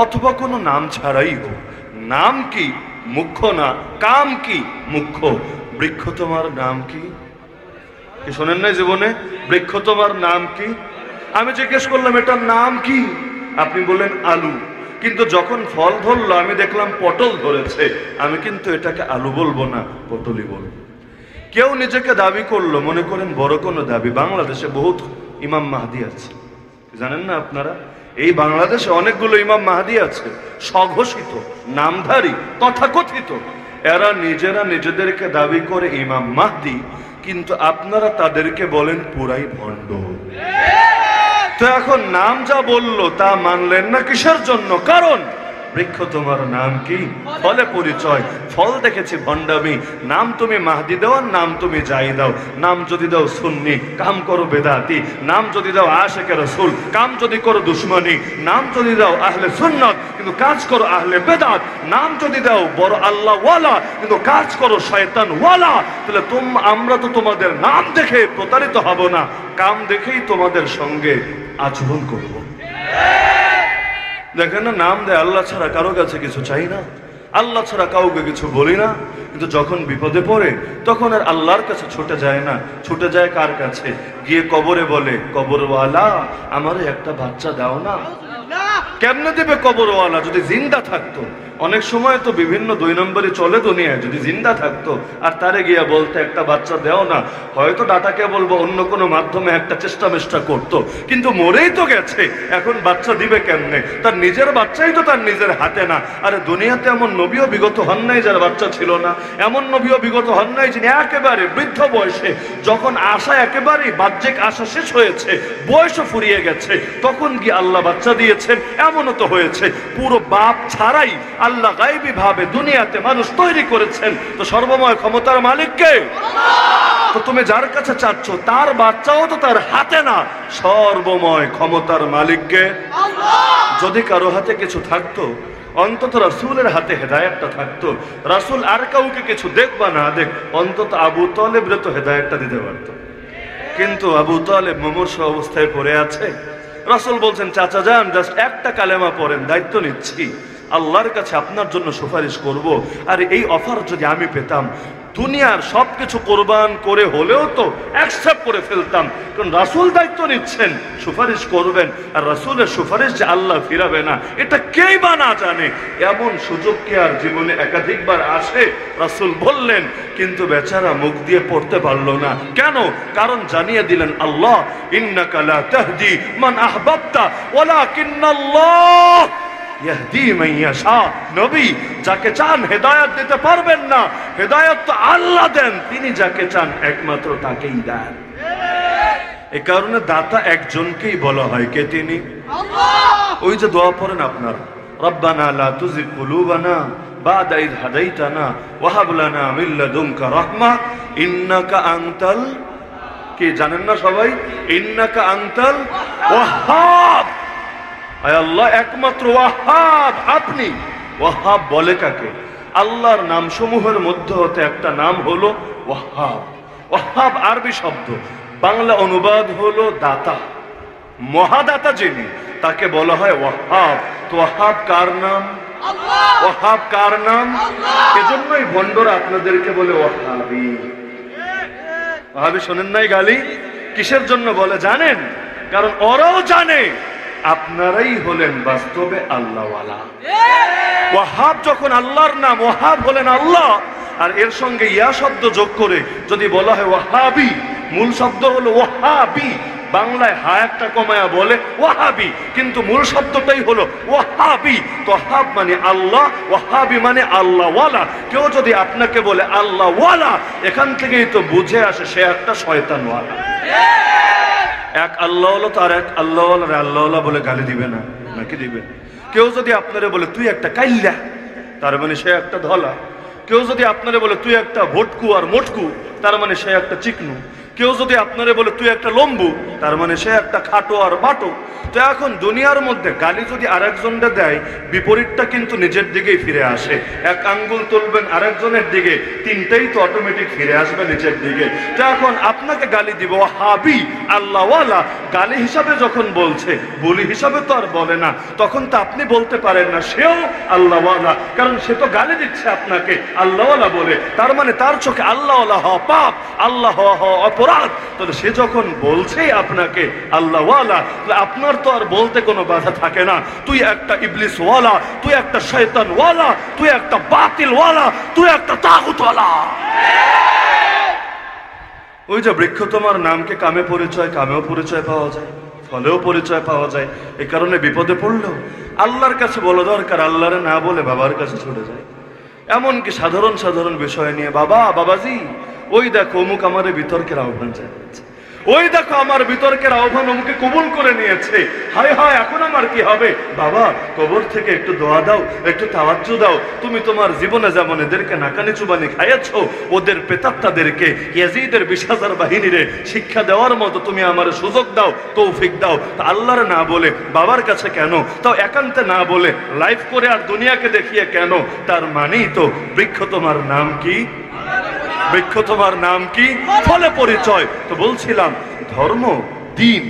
অথবা কোনো নাম ছাড়াই হোক। নাম কি মুখ্য না, কাম কি মুখ্য। বৃক্ষ তোমার নাম কি? কি শোনেন নাই জীবনে? বৃক্ষ তোমার নাম কি? আমি জিজ্ঞেস করলাম এটার নাম কি? আপনি বললেন আলু। কিন্তু যখন ফল ধরলো আমি দেখলাম পটল ধরেছে, আমি কিন্তু এটাকে আলু বলবো না, পটলই বলবো। কেউ নিজেকে দাবি করলো, মনে করেন বড় কোনো দাবি। বাংলাদেশে বহুত ইমাম মাহদি আছে, জানেন না আপনারা? এই বাংলাদেশে অনেকগুলো ইমাম মাহদি আছে, স্বঘোষিত, নামধারী, তথাকথিত। এরা নিজেরা নিজেদেরকে দাবি করে ইমাম মাহদি, কিন্তু আপনারা তাদেরকে বলেন পুরাই ভণ্ড। তো এখন নাম যা বললো তা মানলেন না, কিসের জন্য? কারণ বৃক্ষ তোমার নাম কি? ফলে পরিচয়। ফল দেখেছি ভণ্ডামি। নাম তুমি মাহদি দাও, নাম তুমি যাই দাও। নাম যদি দাও সুন্নি, কাম করো বেদাতি। নাম যদি দাও আশিকে রাসূল, কাম যদি করো দুশমনি। নাম যদি দাও আহলে সুন্নাত, কিন্তু কাজ করো আহলে বেদাত। নাম যদি দাও বড় আল্লাহ ওয়ালা, কিন্তু কাজ করো শয়তান ওয়ালা। তাহলে আমরা তো তোমাদের নাম দেখে প্রতারিত হব না, কাম দেখেই তোমাদের সঙ্গে আচরণ করব। দেখেন না, নাম দেয় আল্লাহ ছাড়া কারো কাছে কিছু চাই না, আল্লাহ ছাড়া কাউকে কিছু বলি না। কিন্তু যখন বিপদে পড়ে তখন আর আল্লাহর কাছে ছুটে যায় না, ছুটে যায় কার কাছে? গিয়ে কবরে বলে, কবরওয়ালা আমারে একটা বাচ্চা দাও না। কেমনে দেবে কবরওয়ালা? যদি জিন্দা থাকতো। অনেক সময় তো বিভিন্ন 2 নম্বরে চলে দুনিয়ায়, যদি জিন্দা থাকতো আর তারে গিয়া বলতে একটা বাচ্চা দেও না, হয়তো ডাটাকে বলবো অন্য কোনো মাধ্যমে একটা চেষ্টা করতো। কিন্তু মরেই তো গেছে, এখন বাচ্চা দিবে কেমনে? তার নিজের বাচ্চাই তো তার নিজের হাতে না। আরে দুনিয়াতে এমন নবীও বিগত হন নাই যার বাচ্চা ছিল না, এমন নবীও বিগত হন নাই যিনি একেবারে বৃদ্ধ বয়সে, যখন আশা একেবারেই বাহ্যিক আশা শেষ হয়েছে, বয়সও ফুরিয়ে গেছে, তখন গিয়ে আল্লাহ বাচ্চা দিয়েছেন। এমনও তো হয়েছে পুরো বাপ ছাড়াই আল্লাহ গায়বী ভাবে দুনিয়াতে মানুষ তৈরি করেছেন। তো সর্বময় ক্ষমতার মালিক কে? তো তুমি যার কাছে চাচ্ছ তার বাচ্চাও তো তার হাতে না, সর্বময় ক্ষমতার মালিক কে? যদি কারো হাতে কিছু থাকতো, অন্তত রাসূলের হাতে হেদায়েতটা থাকতো। রাসূল আর কাউকে কিছু দেখ বা না দেখ, অন্তত আবু তালেবরে তো হেদায়েতটা দিতে পারতো। কিন্তু আবু তালেব মুমূর্ষ অবস্থায় পড়ে আছে। রাসূল বলছেন, চাচা যান জাস্ট একটা কালেমা পড়েন, দায়িত্ব নিচ্ছি, আল্লাহর কাছে আপনার জন্য সুপারিশ করব। আর এই অফার যদি আমি পেতাম, দুনিয়ার সবকিছু কোরবান করে হলেও তো অ্যাকসেপ্ট করে ফেলতাম, কারণ রাসূল দায়িত্ব নিচ্ছেন, সুপারিশ করবেন। আর রাসূলের সুপারিশ যে আল্লাহ ফিরাবে না, এটা কেই বা না জানে। এমন সুযোগ কি আর জীবনে একাধিকবার আসে? রাসূল বললেন, কিন্তু বেচারা মুখ দিয়ে পড়তে পারলো না। কেন? কারণ জানিয়ে দিলেন আল্লাহ, ইন্নাকা লা তাহদি মান আহবাবতা ওয়ালাকিন্নাল্লাহ ইয়াহদি মান ইয়াশা। নবী যাকে চান হেদায়েত দিতে পারবেন না, হেদায়েত তো আল্লাহ দেন, তিনি যাকে চান একমাত্র তাকেই দেন। এই কারণে দাতা একজনকেই বলা হয়, কে তিনি? আল্লাহ। ওই যে দোয়া পড়েন আপনারা, রব্বানা লা তুযিগ কুলুবানা বা'দা ইয হাদাইতানা ওয়া হাব লানা মিন লাদুনকা রাহমা ইন্নাকা আনতাল, কি জানেন না সবাই? ইন্নাকা আনতাল ওয়াহ্হাব। আয় আল্লাহ একমাত্র ওয়াহ্হাব আপনি। ওয়াহ্হাব বলে কাকে? আল্লাহর নাম সমূহের মধ্যে হতে একটা নাম হলো ওয়াহ্হাব। ওয়াহ্হাব আরবি শব্দ, বাংলা অনুবাদ হলো দাতা, মহাদাতা যিনি, তাকে বলা হয় ওয়াহ্হাব। তো ওয়াহ্হাব কার নাম? আল্লাহ। ওয়াহ্হাব কার নাম? আল্লাহ। এজন্যই ভণ্ডরা আপনাদেরকে বলে ওয়াহ্হাবি। ওয়াহ্হাবি শোনেন নাই গালি? কিসের জন্য বলে জানেন? কারণ ওরাও জানে আপনারাই হলেন বাস্তবে আল্লাহওয়ালা। ওয়াহাব যখন আল্লাহর নাম, ওয়াহাব হলেন আল্লাহ, আর এর সঙ্গে ইয়া শব্দ যোগ করে যদি বলা হয় ওয়াহাবি, মূল শব্দ হলো ওয়াহাবি। বাংলায় হা একটা কমায়া বলে ওয়াহাবি, কিন্তু মূল শব্দটাই হলো ওয়াহাবি। তো ওয়াহাব মানে আল্লাহ, ওয়াহাবি মানে আল্লাহওয়ালা। কেউ যদি আপনাকে বলে আল্লাহওয়ালা, এখান থেকেই তো বুঝে আসে সে একটা শয়তানওয়ালা। এক আল্লাহ হলো তো আর এক আল্লাহ আল্লাহ বলে গালি দিবে না, নাকি দিবে? কেউ যদি আপনারে বলে তুই একটা কাইল্লা, তার মানে সে একটা ধলা। কেউ যদি আপনারে বলে তুই একটা ভটকু আর মোটকু, তার মানে সে একটা চিকনু। কেউ যদি আপনারে বলে তুই একটা লম্বু, তার মানে সে একটা খাটো আর বাটো। তো এখন দুনিয়ার মধ্যে গালি যদি আরেকজনকে দেয়, বিপরীতটা কিন্তু নিজের দিকেই ফিরে আসে। এক আঙ্গুল তুলবেন আরেকজনের দিকে, তিনটাই তো অটোমেটিক ফিরে আসবে নিচের দিকে। তো এখন আপনাকে গালি দিব ওয়াহাবি, আল্লাহওয়ালা, গালি হিসাবে যখন বলছে, বলি হিসাবে তো আর বলে না, তখন তো আপনি বলতে পারেন না সেও আল্লাহওয়ালা, কারণ সে তো গালি দিচ্ছে আপনাকে আল্লাহওয়ালা বলে। তার মানে তার চোখে আল্লাহওয়ালা হওয়া পাপ, আল্লাহ হওয়া অপরাধ। তাহলে সে যখন বলছে আপনাকে আল্লাহওয়ালা, তাহলে আপনার তো আর বলতে কোনো বাধা থাকে না, তুই একটা ইবলিসওয়ালা, তুই একটা শয়তানওয়ালা, তুই একটা বাতিলওয়ালা, তুই একটা তাগুতওয়ালা। ওই যে বৃক্ষ তোমার নামকে কামে পরিচয়, কামেও পরিচয় পাওয়া যায়, ফলেও পরিচয় পাওয়া যায়। এই কারণে বিপদে পড়লেও আল্লাহর কাছে বলা দরকার, আল্লাহরে না বলে বাবার কাছে ছুটে যায়। এমনকি সাধারণ সাধারণ বিষয় নিয়ে, বাবা, বাবাজি, ওই দেখো অমুক আমাদের বিতর্কের আহ্বান জানিয়েছে, ওই দেখো আমার বিতর্কের আহ্বান অমুকে কবুল করে নিয়েছে, হায় হায় এখন আমার কি হবে? বাবা, কবর থেকে একটু দোয়া দাও, একটু তাওয়াজ্জু দাও। তুমি তোমার জীবনে যেমন এদেরকে নাকানি চুবানি খাইয়েছ, ওদের প্রেতাত্মাদেরকে, ইয়াজিদের 20,000 বাহিনীরে শিক্ষা দেওয়ার মতো তুমি আমার সুযোগ দাও, তৌফিক দাও। তা আল্লাহর না বলে বাবার কাছে কেন? তাও একান্তে না বলে লাইভ করে আর দুনিয়াকে দেখিয়ে কেন? তার মানেই তো বৃক্ষ তোমার নাম কি, বৃক্ষ তোমার নাম কি, ফলে পরিচয়। তো বলছিলাম ধর্ম, দিন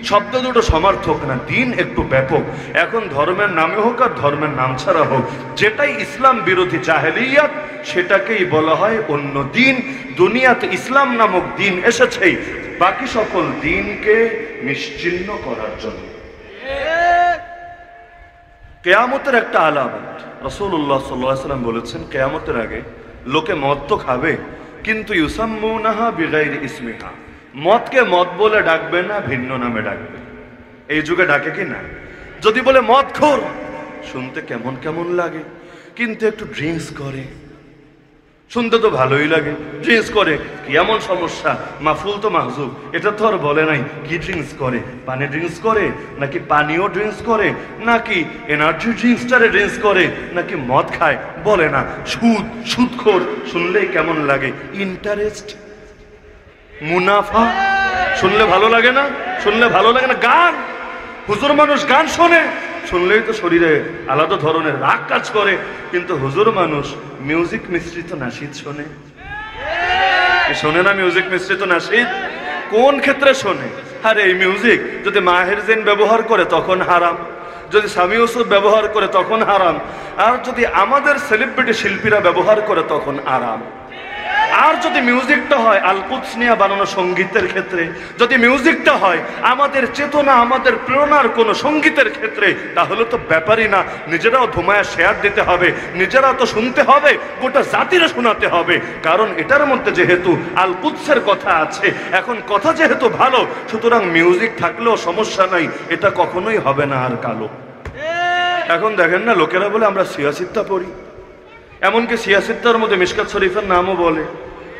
শব্দ দুটো সমার্থক না, দিন একটু ব্যাপক। এখন ধর্মের নামে হোক আর ধর্মের নাম ছাড়া হোক, যেটাই ইসলাম বিরোধী জাহেলিয়াত, সেটাকেই বলা হয় অন্য দিন। দুনিয়াতে ইসলাম নামক দিন এসেছেই বাকি সকল দিনকে নিশ্চিহ্ন করার জন্য। কেয়ামতের একটা আলামত রাসূলুল্লাহ সাল্লাল্লাহু আলাইহি ওয়াসাল্লাম বলেছেন, কেয়ামতের আগে লোকে মদ তো খাবে, কিন্তু ইউসাম্মুনাহা বিগাইরি ইসমিহা, মদকে মদ বলে ডাকবে না, ভিন্ন নামে ডাকবে। এই যুগে ডাকে কি না? যদি বলে মদখোর, শুনতে কেমন কেমন লাগে, কিন্তু একটু ড্রিঙ্কস করে, শুনতে তো ভালোই লাগে। ড্রিঙ্কস করে কি এমন সমস্যা? মাহফুল তো মাহজুব, এটা তো আর বলে নাই কি ড্রিঙ্কস করে, পানি ড্রিঙ্কস করে নাকি পানীয় ড্রিঙ্কস করে নাকি এনার্জি ড্রিঙ্কসটারে ড্রিঙ্কস করে নাকি মদ খায়, বলে না। সুদখোর, শুনলেই কেমন লাগে, ইন্টারেস্ট, মুনাফা, শুনলে ভালো লাগে না? শুনলে ভালো লাগে না? গান, হুজুর মানুষ গান শোনে, শুনলেই তো শরীরে আলাদা ধরনের রাগ কাজ করে, কিন্তু হুজুর মানুষ মিউজিক মিশ্রিত নাশিদ শোনে, শোনে না? মিউজিক মিশ্রিত নাশিদ কোন ক্ষেত্রে শোনে? আরে এই মিউজিক যদি মাহের জেন ব্যবহার করে তখন হারাম, যদি সামি ইউসুফ ব্যবহার করে তখন হারাম, আর যদি আমাদের সেলিব্রিটি শিল্পীরা ব্যবহার করে তখন আরাম। আর যদি মিউজিকটা হয় আল কুদস নিয়ে বানানো সঙ্গীতের ক্ষেত্রে, যদি মিউজিকটা হয় আমাদের চেতনা, আমাদের প্রেরণার কোনো সঙ্গীতের ক্ষেত্রে, তাহলে তো ব্যাপারই না। নিজেরাও ধুমায়া শেয়ার দিতে হবে, নিজেরাও তো শুনতে হবে, গোটা জাতিরে শোনাতে হবে, কারণ এটার মধ্যে যেহেতু আল কুদসের কথা আছে। এখন কথা যেহেতু ভালো, সুতরাং মিউজিক থাকলেও সমস্যা নাই, এটা কখনোই হবে না আর কালো। এখন দেখেন না, লোকেরা বলে আমরা সিয়াসিত্তা পড়ি, এমনকি সিয়াসিত্তার মধ্যে মিশকাত শরীফের নামও বলে।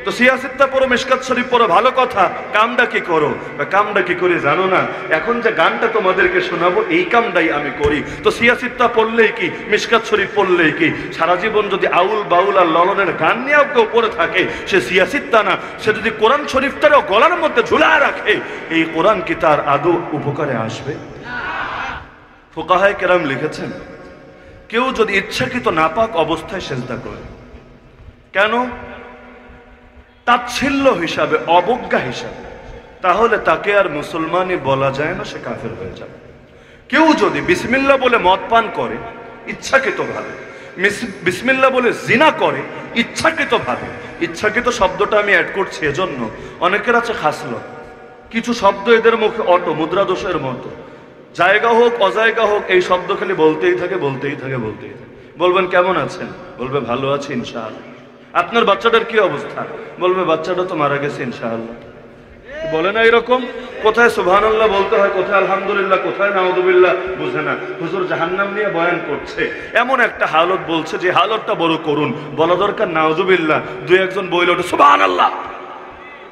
তো সিয়াসিত্তা পড়ো, মিশকাত শরীফ পড়ো, ভালো কথা, কামটা কি করো? কামটা কি করি জানো না? এখন যে গানটা তোমাদেরকে শোনাবো এই কামটাই আমি করি। তো সিয়াসিত্তা পড়লেই কি, মিশকাত শরীফ পড়লেই কি? সারা জীবন যদি আউল বাউল আর ললনের গান নিয়েও কেউ পড়ে থাকে, সে সিয়াসিত্তা না। সে যদি কোরআন শরীফটারও গলার মধ্যে ঝুলা রাখে, এই কোরআন কি তার আদৌ উপকারে আসবে? ফুকাহায়ে কেরাম লিখেছেন, কেউ যদি ইচ্ছাকৃত নাপাক অবস্থায় সেজদা করে, কেন? তাচ্ছিল্য হিসাবে, অবজ্ঞা হিসাবে, তাহলে তাকে আর মুসলমানই বলা যায় না, সে কাফের হয়ে যাবে। কেউ যদি বিসমিল্লাহ বলে মদ পান করে ইচ্ছাকৃত ভাবে, বিসমিল্লাহ বলে জিনা করে ইচ্ছাকৃত ভাবে, ইচ্ছাকৃত শব্দটা আমি অ্যাড করছি এজন্য, অনেকের আছে খাসলত, কিছু শব্দ এদের মুখে অটো মুদ্রা দোষের মতো, জায়গা হোক অজায়গা হোক এই শব্দ খালি বলতেই থাকে, বলতেই থাকে, বলতেই থাকে। বলবেন কেমন আছেন? বলবে ভালো আছি ইনশাআল্লাহ। আপনার বাচ্চাটার কি অবস্থা? বলবে বাচ্চাটা তো মারা গেছে ইনশাআল্লাহ। বলে না এরকম? কোথায় সুবহানাল্লাহ বলতে হয়, কোথায় আলহামদুলিল্লাহ, কোথায় নাউযুবিল্লাহ, বুঝে না। হুজুর জাহান্নাম নিয়ে বয়ান করছে, এমন একটা হালত বলছে যে হালতটা বড় করুন, বলা দরকার নাউযুবিল্লাহ, দুই একজন বইলে ওঠে সুবহানাল্লাহ।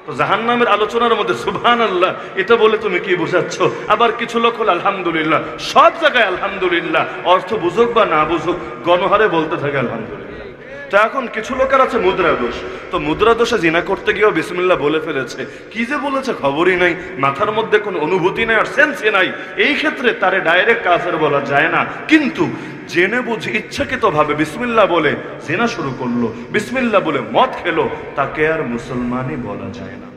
তো জাহান্নামের আলোচনার মধ্যে সুবহানাল্লাহ এটা বলে তুমি কি বোঝাচ্ছ? আবার কিছু লোক হল আলহামদুলিল্লাহ, সব জায়গায় আলহামদুলিল্লাহ, অর্থ বুঝুক বা না বুঝুক গণহারে বলতে থাকে আলহামদুলিল্লাহ। তো এখন কিছু লোকের আছে মুদ্রা দোষ, তো মুদ্রা দোষে জিনা করতে গিয়েও বিসমিল্লাহ বলে ফেলেছে, কি যে বলেছে খবরই নাই, মাথার মধ্যে কোনো অনুভূতি নাই আর সেন্সই নাই। এই ক্ষেত্রে তারে ডাইরেক্ট কাফের বলা যায় না, কিন্তু জেনে বুঝে ইচ্ছাকৃত ভাবে বিসমিল্লাহ বলে জিনা শুরু করলো, বিসমিল্লাহ বলে মদ খেলো, তাকে আর মুসলমানই বলা যায় না।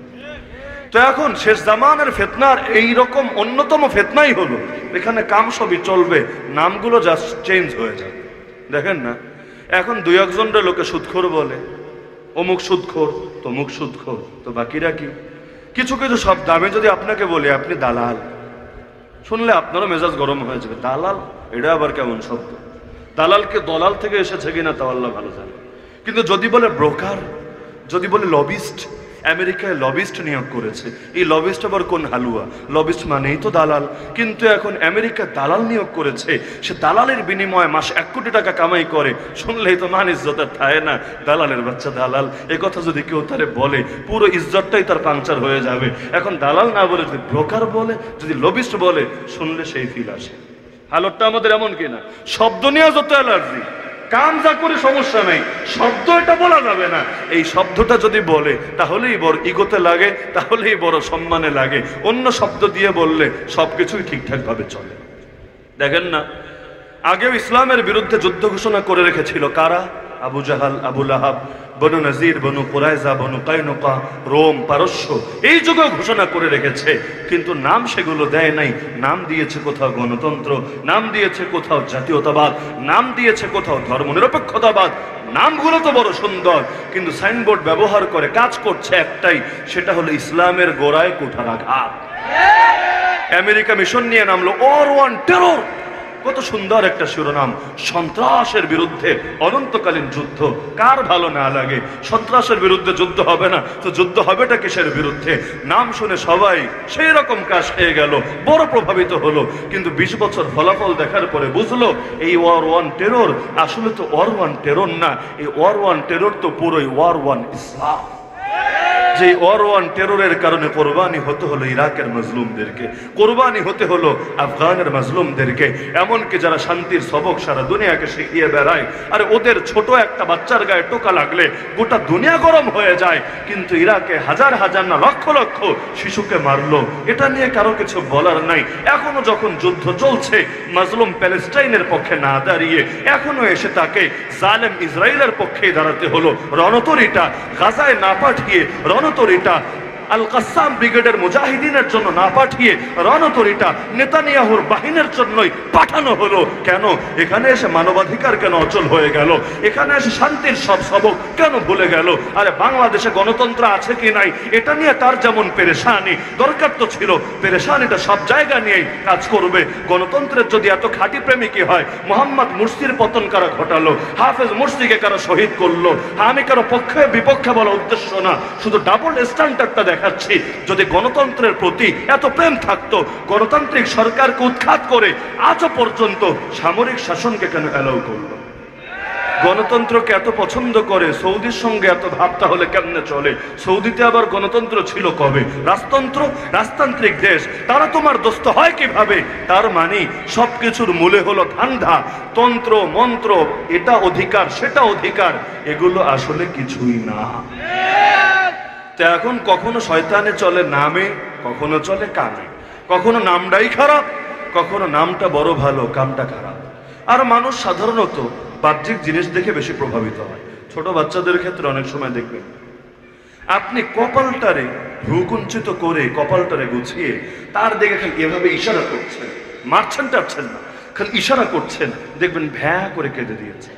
তো এখন শেষ জামানের ফিতনার এইরকম অন্যতম ফিতনাই হলো এখানে কাম সবই চলবে, নামগুলো জাস্ট চেঞ্জ হয়ে যাবে। দেখেন না, এখন দুই একজনের লোকে সুদখোর বলে, অমুক সুদখোর, তমুক সুদখোর, তো বাকিরা কি? কিছু কিছু শব্দ আমি যদি আপনাকে বলি আপনি দালাল, শুনলে আপনারও মেজাজ গরম হয়ে যাবে। দালাল, এটা আবার কেমন শব্দ? দালালকে দলাল থেকে এসেছে কিনা তা আল্লাহ ভালো জানে। কিন্তু যদি বলে ব্রোকার, যদি বলে লবিস্ট, আমেরিকায় লবিস্ট নিয়োগ করেছে, এই লবিস্ট আবার কোন হালুয়া? লবিস্ট মানেই তো দালাল। কিন্তু এখন আমেরিকা দালাল নিয়োগ করেছে, সে দালালের বিনিময়ে মাসে 1 কোটি টাকা কামাই করে, শুনলেই তো মান ইজ্জতের থায় না, দালালের বাচ্চা দালাল। এ কথা যদি কেউ তারে বলে পুরো ইজ্জতটাই তার পাংচার হয়ে যাবে। এখন দালাল না বলে যদি ব্রোকার বলে, যদি লবিস্ট বলে, শুনলে সেই ফিল আসে। হালতটা আমাদের এমন কিনা? শব্দ নিয়ে যত অ্যালার্জি, কাম যা করে সমস্যা নাই, শব্দ এটা বলা যাবে না। এই শব্দটা যদি বলে তাহলেই বড় ইগোতে লাগে, তাহলেই বড় সম্মানে লাগে। অন্য শব্দ দিয়ে বললে সবকিছুই ঠিকঠাক ভাবে চলে। দেখেন না, আগেও ইসলামের বিরুদ্ধে যুদ্ধ ঘোষণা করে রেখেছিল কারা? আবু জাহাল, আবু লাহাব, বনু নাজির, বনু কুরাইজা, বনু কাইনুকা, রোম, পারস্য, এই যুগেও ঘোষণা করে রেখেছে। কিন্তু নাম সেগুলো দেয় নাই। নাম দিয়েছে কোথাও গণতন্ত্র, নাম দিয়েছে কোথাও জাতীয়তাবাদ, নাম দিয়েছে কোথাও ধর্মনিরপেক্ষতাবাদ। নামগুলো তো বড় সুন্দর, কিন্তু সাইনবোর্ড ব্যবহার করে কাজ করছে একটাই, সেটা হলো ইসলামের গোড়ায় কুঠারাঘাত। আমেরিকা মিশন নিয়ে নামলো ওয়ার ওয়ান টেরর, কত সুন্দর একটা শিরোনাম। সন্ত্রাসের বিরুদ্ধে অনন্তকালীন যুদ্ধ, কার ভালো না লাগে? সন্ত্রাসের বিরুদ্ধে যুদ্ধ হবে না তো যুদ্ধ হবেটা কিসের বিরুদ্ধে? নাম শুনে সবাই সেই রকম কাজ হয়ে গেল, বড় প্রভাবিত হলো। কিন্তু 20 বছর ফলাফল দেখার পরে বুঝলো এই ওয়ার ওয়ান টেরর আসলে তো ওয়ার ওয়ান টেরর না, এই ওয়ার ওয়ান টেরর তো পুরোই ওয়ার ওয়ান ইসলাম। যে ওয়ার ওয়ান টেররের কারণে কোরবানি হতে হলো ইরাকের মাজলুমদেরকে, কোরবানি হতে হলো আফগানের মাজলুমদেরকে, এমনকি যারা শান্তির সবক সারা দুনিয়াকে শিখিয়ে বেড়ায়, আর ওদের ছোট একটা বাচ্চার গায়ে টোকা লাগলে গোটা দুনিয়া গরম হয়ে যায়। কিন্তু ইরাকে হাজার হাজার না লক্ষ লক্ষ শিশুকে মারলো, এটা নিয়ে কারো কিছু বলার নাই। এখনো যখন যুদ্ধ চলছে, মাজলুম প্যালেস্টাইনের পক্ষে না দাঁড়িয়ে এখনো এসে তাকে জালেম ইসরায়েলের পক্ষে দাঁড়াতে হলো। রণতরীটা গাজায় না পাঠিয়ে, রণতরীটা আল কাসাম ব্রিগেডের মুজাহিদিনের জন্য না পাঠিয়ে রণতরীটা নেতানিয়াহুর বাহিনীর জন্যই পাঠানো হলো। কেন? এখানে এসে মানবাধিকার কেন অচল হয়ে গেল? এখানে এসে শান্তির সব সবক কেন ভুলে গেল? আরে বাংলাদেশে গণতন্ত্র আছে কি নাই এটা নিয়ে তার যেমন পেরেশানি, দরকার তো ছিল পেরেশানিটা সব জায়গা নিয়েই কাজ করবে। গণতন্ত্রের যদি এত খাঁটি প্রেমিকই হয়, মোহাম্মদ মুরসির পতন কারা ঘটালো? হাফেজ মুরসিকে কারা শহীদ করলো? আমি কারো পক্ষে বিপক্ষে বলা উদ্দেশ্য না, শুধু ডাবল স্ট্যান্ডার্ডটা দেখাচ্ছি। যদি গণতন্ত্রের প্রতি এত প্রেম থাকতো, গণতান্ত্রিক সরকারকে উৎখাত করে আজও পর্যন্ত সামরিক শাসনকে কেন অ্যালাউ করলো? গণতন্ত্রকে এত পছন্দ করে, সৌদির সঙ্গে এত ভাব তাহলে কেমনে চলে? সৌদিতে আবার গণতন্ত্র ছিল কবে? রাজতন্ত্র, রাজতান্ত্রিক দেশ, তারা তোমার দোস্ত হয় কিভাবে? তার মানে সবকিছুর মূলে হলো ধান্ধা, তন্ত্র মন্ত্র, এটা অধিকার সেটা অধিকার, এগুলো আসলে কিছুই না। তো এখন কখনো শয়তানে চলে নামে, কখনো চলে কামে, কখনো নামটাই খারাপ, কখনো নামটা বড় ভালো, কামটা খারাপ। আর মানুষ সাধারণত বাহ্যিক জিনিস দেখে বেশি প্রভাবিত হয়। ছোট বাচ্চাদের ক্ষেত্রে অনেক সময় দেখবেন আপনি কপালটারে ভ্রুকুঞ্চিত করে, কপালটারে গুছিয়ে তার দিকে খালি এভাবে ইশারা করছেন, মারছেন টাপছেন না, খালি ইশারা করছেন, দেখবেন ভ্যা করে কেঁদে দিয়েছে।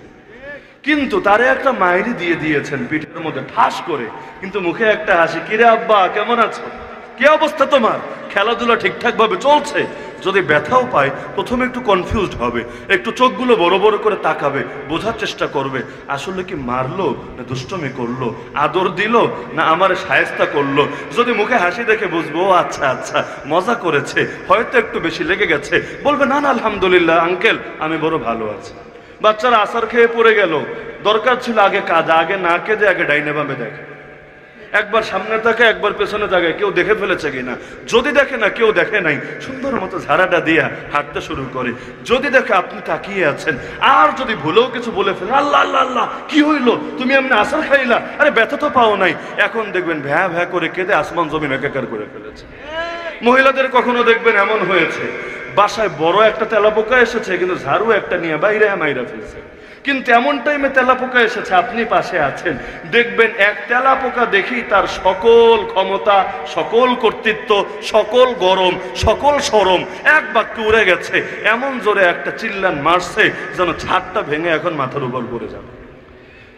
কিন্তু তারে একটা মায়েরই দিয়ে দিয়েছেন পিঠের মধ্যে ঠাস করে, কিন্তু মুখে একটা হাসি, কিরে আব্বা কেমন আছো, কি অবস্থা তোমার, খেলাধুলা ঠিকঠাক ভাবে চলছে? যদি ব্যথাও পায় প্রথমে একটু কনফিউজড হবে, একটু চোখগুলো বড় বড় করে তাকাবে, বোঝার চেষ্টা করবে আসলে কি মারলো না দুষ্টমি করলো, আদর দিল না আমার শায়েস্তা করলো। যদি মুখে হাসি দেখে বুঝবো আচ্ছা আচ্ছা মজা করেছে, হয়তো একটু বেশি লেগে গেছে, বলবে না না আলহামদুলিল্লাহ আঙ্কেল আমি বড় ভালো আছি। বাচ্চারা আসার খেয়ে পড়ে গেল, দরকার ছিল আগে কাঁদা, আগে না কেঁদে আগে ডাইনে বামে দেখে, একবার সামনে তাকে একবার পেছনে তাকে, কেউ দেখে ফেলেছে কিনা। যদি দেখে না কেউ দেখে নাই, সুন্দর মতো ঝাড়াটা দিয়া হাঁটতে শুরু করে। যদি দেখে আপনি তাকিয়ে আছেন, আর যদি ভুলেও কিছু বলে ফেলে, আল্লাহ আল্লাহ আল্লাহ কি হইলো, তুমি এমনি আসার খাইলা, আরে ব্যথা তো পাও নাই, এখন দেখবেন ভ্যা ভ্যা করে কেঁদে আসমান জমিন একাকার করে ফেলেছে। মহিলাদের কখনো দেখবেন এমন হয়েছে, বাসায় বড় একটা তেলাপোকা এসেছে কিন্তু ঝাড়ু একটা নিয়ে বাইরে মাইরা ফেলছে, কিন্তু এমন টাইমে তেলাপোকা এসেছে, আপনি পাশে আছেন, দেখবেন এক তেলাপোকা দেখেই তার সকল ক্ষমতা, সকল কর্তৃত্ব, সকল গরম, সকল শরম এক বাক্যে উড়ে গেছে। এমন জোরে একটা চিল্লান মারছে যেন ছাদটা ভেঙে এখন মাথার উপর পড়ে যাবে।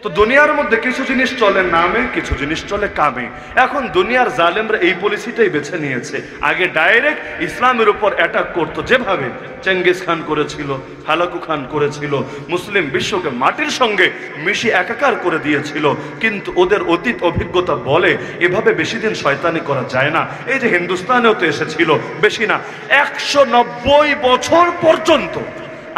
তো দুনিয়ার মধ্যে কিছু জিনিস চলে নামে, কিছু জিনিস চলে কামে। এখন দুনিয়ার জালেমরা এই পলিসিটাই বেছে নিয়েছে। আগে ডাইরেক্ট ইসলামের উপর অ্যাটাক করতো, যেভাবে চেঙ্গিস খান করেছিল, হালাকু খান করেছিল, মুসলিম বিশ্বকে মাটির সঙ্গে মিশিয়ে একাকার করে দিয়েছিল। কিন্তু ওদের অতীত অভিজ্ঞতা বলে এভাবে বেশি দিন শয়তানি করা যায় না। এই যে হিন্দুস্তানেও তো এসেছিল, বেশি না 190 বছর পর্যন্ত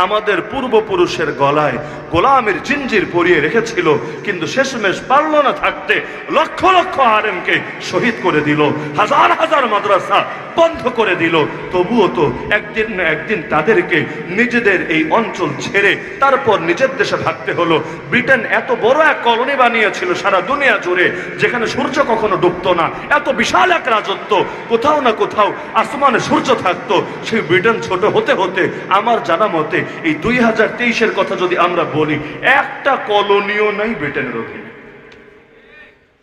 আমাদের পূর্বপুরুষের গলায় গোলামের জিঞ্জির পরিয়ে রেখেছিল, কিন্তু শেষমেশ পারল না থাকতে, লক্ষ লক্ষ আলেমকে শহীদ করে দিল, হাজার হাজার মাদ্রাসা বন্ধ করে দিল। তবুও তো একদিন না একদিন তাদেরকে নিজেদের এই অঞ্চল ছেড়ে তারপর নিজের দেশে ভাগতে হলো। ব্রিটেন এত বড় এক কলোনি বানিয়েছিল সারা দুনিয়া জুড়ে, যেখানে সূর্য কখনো ডুবতো না, এত বিশাল এক রাজত্ব, কোথাও না কোথাও আসমানে সূর্য থাকতো। সেই ব্রিটেন ছোট হতে হতে আমার জানা মতে এই 2023-এর কথা যদি আমরা বলি, একটা কলোনিও নাই ব্রিটেনের অধীনে।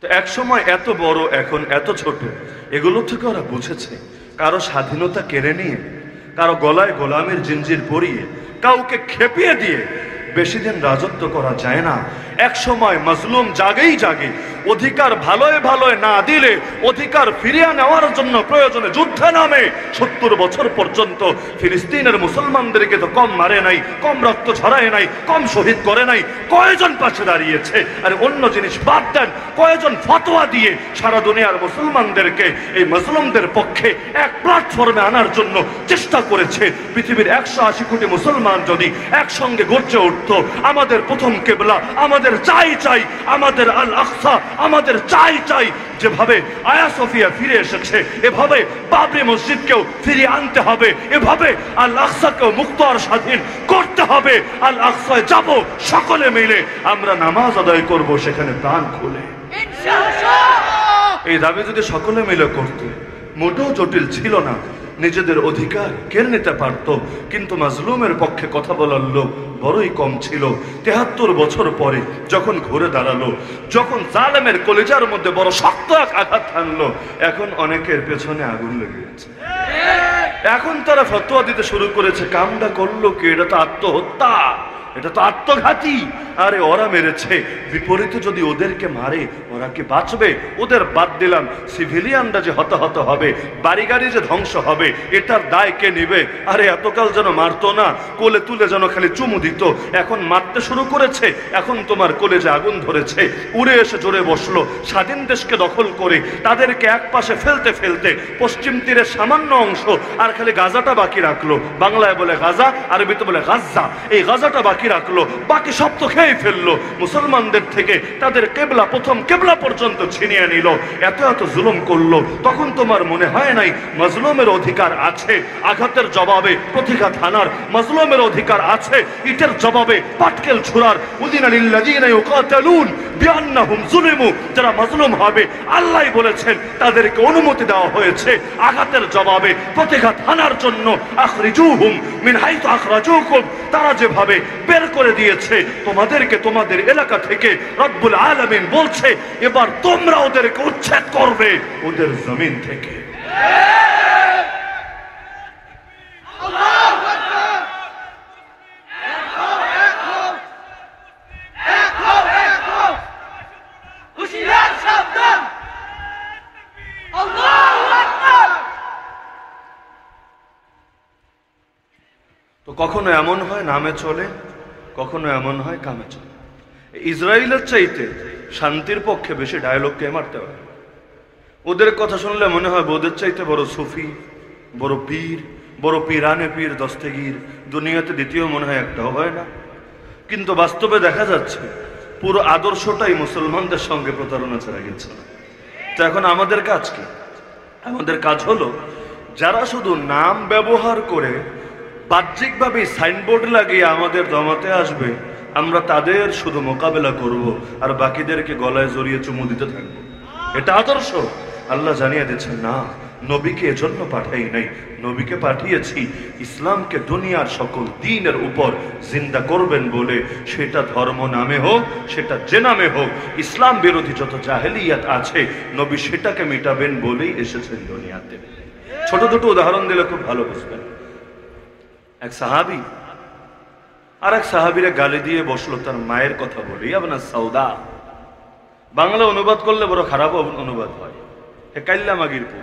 তো এক সময় এত বড়, এখন এত ছোট, এগুলো থেকে ওরা বুঝেছে কারো স্বাধীনতা কেড়ে নিয়ে, কারো গলায় গোলামের জিঞ্জির পরিয়ে, কাউকে খেপিয়ে দিয়ে বেশি দিন রাজত্ব করা যায় না। এক সময় মজলুম জাগেই জাগে, অধিকার ভালোয় ভালোয় না দিলে অধিকার ফিরিয়ে নেওয়ার জন্য প্রয়োজনে যুদ্ধে নামে। 70 বছর পর্যন্ত ফিলিস্তিনের মুসলমানদেরকে তো কম মারে নাই, কম রক্ত ঝরায় নাই, কম শহীদ করে নাই। কয়জন পাশে দাঁড়িয়েছে? আর অন্য জিনিস বাদ দেন, কয়জন ফতোয়া দিয়ে সারা দুনিয়ার মুসলমানদেরকে এই মুসলিমদের পক্ষে এক প্ল্যাটফর্মে আনার জন্য চেষ্টা করেছে। পৃথিবীর 180 কোটি মুসলমান যদি একসঙ্গে গর্জে উঠতো, আমাদের প্রথম কেবলা, আমাদের চাই চাই, আমাদের আল আকসা, আমাদের চাই চাই, যেভাবে আয়া সোফিয়া ফিরে এসেছে এভাবে বাবরি মসজিদকেও ফিরিয়ে আনতে হবে, এভাবে আল আকসাকেও মুক্ত আর স্বাধীন করতে হবে। আল আকসায় যাব, সকলে মিলে আমরা নামাজ আদায় করব সেখানে প্রাণ খুলে, এই দাবি যদি সকলে মিলে করত, মোটেও জটিল ছিল না। নিজেদের অধিকার কেড়ে নিতে পারত, কিন্তু মাজলুমের পক্ষে কথা বলার লোক বড়ই কম ছিল। 73 বছর পরে যখন ঘুরে দাঁড়ালো, যখন জালেমের কলিজার মধ্যে বড় শক্ত এক আঘাত হানলো, এখন অনেকের পেছনে আগুন লেগে গেছে। এখন তারা ফতোয়া দিতে শুরু করেছে, কামটা করলো কি? এটা তো আত্মহত্যা, এটা তো আত্মঘাতী। আরে ওরা মেরেছে, বিপরীতে যদি ওদেরকে মারে ওরা কি বাঁচবে? ওদের বাদ দিলাম, সিভিলিয়ানরা যে হতাহত হবে, বাড়ি গাড়ি যে ধ্বংস হবে, এটার দায় কে নেবে? আরে এতকাল যেন মারতো না, কোলে তুলে যেন খালি চুমু দিত, এখন মারতে শুরু করেছে, এখন তোমার কলেজে আগুন ধরেছে, উড়ে এসে জোরে বসলো। স্বাধীন দেশকে দখল করে তাদেরকে এক পাশে ফেলতে ফেলতে পশ্চিম তীরের সামান্য অংশ আর খালি গাজাটা বাকি রাখলো। বাংলায় বলে গাজা, আরবিতে বলে গাজ্জা। এই গাজাটা বাকি রাখলো, বাকি সব তো খেয়ে ফেললো। মুসলমানদের থেকে তাদের কেবলা, প্রথম কেবলা পর্যন্ত ছিনিয়ে নিল। এত এত জুলুম করলো, তখন তোমার মনে হয় নাই মাজলুমের অধিকার আছে আঘাতের জবাবে প্রতিঘাত হানার? মাজলুমের অধিকার আছে ইটের জবাবে পাটকেল ছুড়ার। উযিনা লিল্লাযীনা ইউকাতালুন বিআন্নাহুম যুলিমু, যারা মাজলুম হবে আল্লাহ বলেছেন তাদেরকে অনুমতি দেওয়া হয়েছে আঘাতের জবাবে প্রতিঘাত হানার জন্য। আখরিজুহুম মিন হাইতু আখরাজুকুম, তারা যেভাবে বের করে দিয়েছে তোমাদেরকে তোমাদের এলাকা থেকে, রব্বুল আলামিন বলছে এবার তোমরা ওদেরকে উচ্ছেদ করবে ওদের জমিন থেকে। তো কখনো এমন হয় নামে চলে, কখনো এমন হয় কামে চলে। ইসরায়েলের চাইতে শান্তির পক্ষে বেশি ডায়লগকে মারতে হয়। ওদের কথা শুনলে মনে হয় ওদের চাইতে বড় সুফি, বড় পীর, বড় পীরানে পীর দস্তগীর দুনিয়াতে দ্বিতীয় মনে হয় একটাও হয় না। কিন্তু বাস্তবে দেখা যাচ্ছে পুরো আদর্শটাই মুসলমানদের সঙ্গে প্রতারণা ছাড়া গেছে না। তো এখন আমাদের কাজ কি? আমাদের কাজ হলো যারা শুধু নাম ব্যবহার করে বাহ্যিকভাবে সাইনবোর্ড লাগিয়ে আমাদের জমাতে আসবে, আমরা তাদের শুধু মোকাবেলা করব আর বাকিদেরকে গলায় জড়িয়ে চুমু দিতে থাকবো। এটা আদর্শ? আল্লাহ জানিয়ে দিচ্ছেন না, নবীকে এজন্য পাঠাই নাই, নবীকে পাঠিয়েছি ইসলামকে দুনিয়ার সকল দ্বীনের উপর জিন্দা করবেন বলে। সেটা ধর্ম নামে হোক, সেটা যে নামে হোক, ইসলাম বিরোধী যত জাহেলিয়াত আছে নবী সেটাকে মিটাবেন বলেই এসেছেন দুনিয়াতে। ছোট দুটো উদাহরণ দিলে খুব ভালো বুঝবেন। এক সাহাবী আর এক সাহাবীরে গালি দিয়ে বসলো, তার মায়ের কথা বলি, আপনার সৌদা। বাংলা অনুবাদ করলে বড় খারাপ অনুবাদ হয়, হে কাল্লা মাগির পু।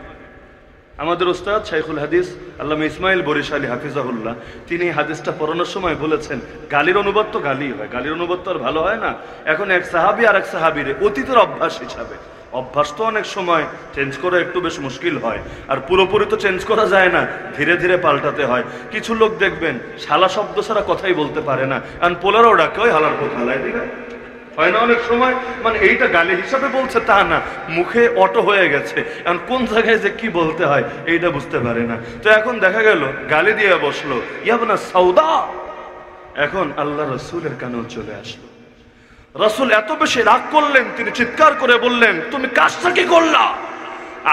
আমাদের উস্তাদ শাইখুল হাদিস আল্লামা ইসমাইল বরিশালী হাফিজাহুল্লাহ, তিনি হাদিসটা পড়ানোর সময় বলেছেন, গালির অনুবাদ তো গালি হয়, গালির অনুবাদ তো আর ভালো হয় না। এখন এক সাহাবী আর এক সাহাবীরে অতীতের অভ্যাস হিসাবে, অভ্যাস তো অনেক সময় চেঞ্জ করা একটু বেশ মুশকিল হয়, আর পুরোপুরি তো চেঞ্জ করা যায় না, ধীরে ধীরে পাল্টাতে হয়। কিছু লোক দেখবেন শালা শব্দ ছাড়া কথাই বলতে পারে না, কারণ পোলারও ডাকে ওই হালার পর হালায় দিবে, হয় না অনেক সময়। মানে এইটা গালি হিসাবে বলছে তা না, মুখে অটো হয়ে গেছে, এখন কোন জায়গায় যে কি বলতে হয় এইটা বুঝতে পারে না। তো এখন দেখা গেল গালি দিয়ে বসলো, ইয়াবনা সৌদা। এখন আল্লাহ রসুলের কানেও চলে আসলো। রসুল এত বেশি রাগ করলেন, তিনি চিৎকার করে বললেন, তুমি কাজটা কি করলা?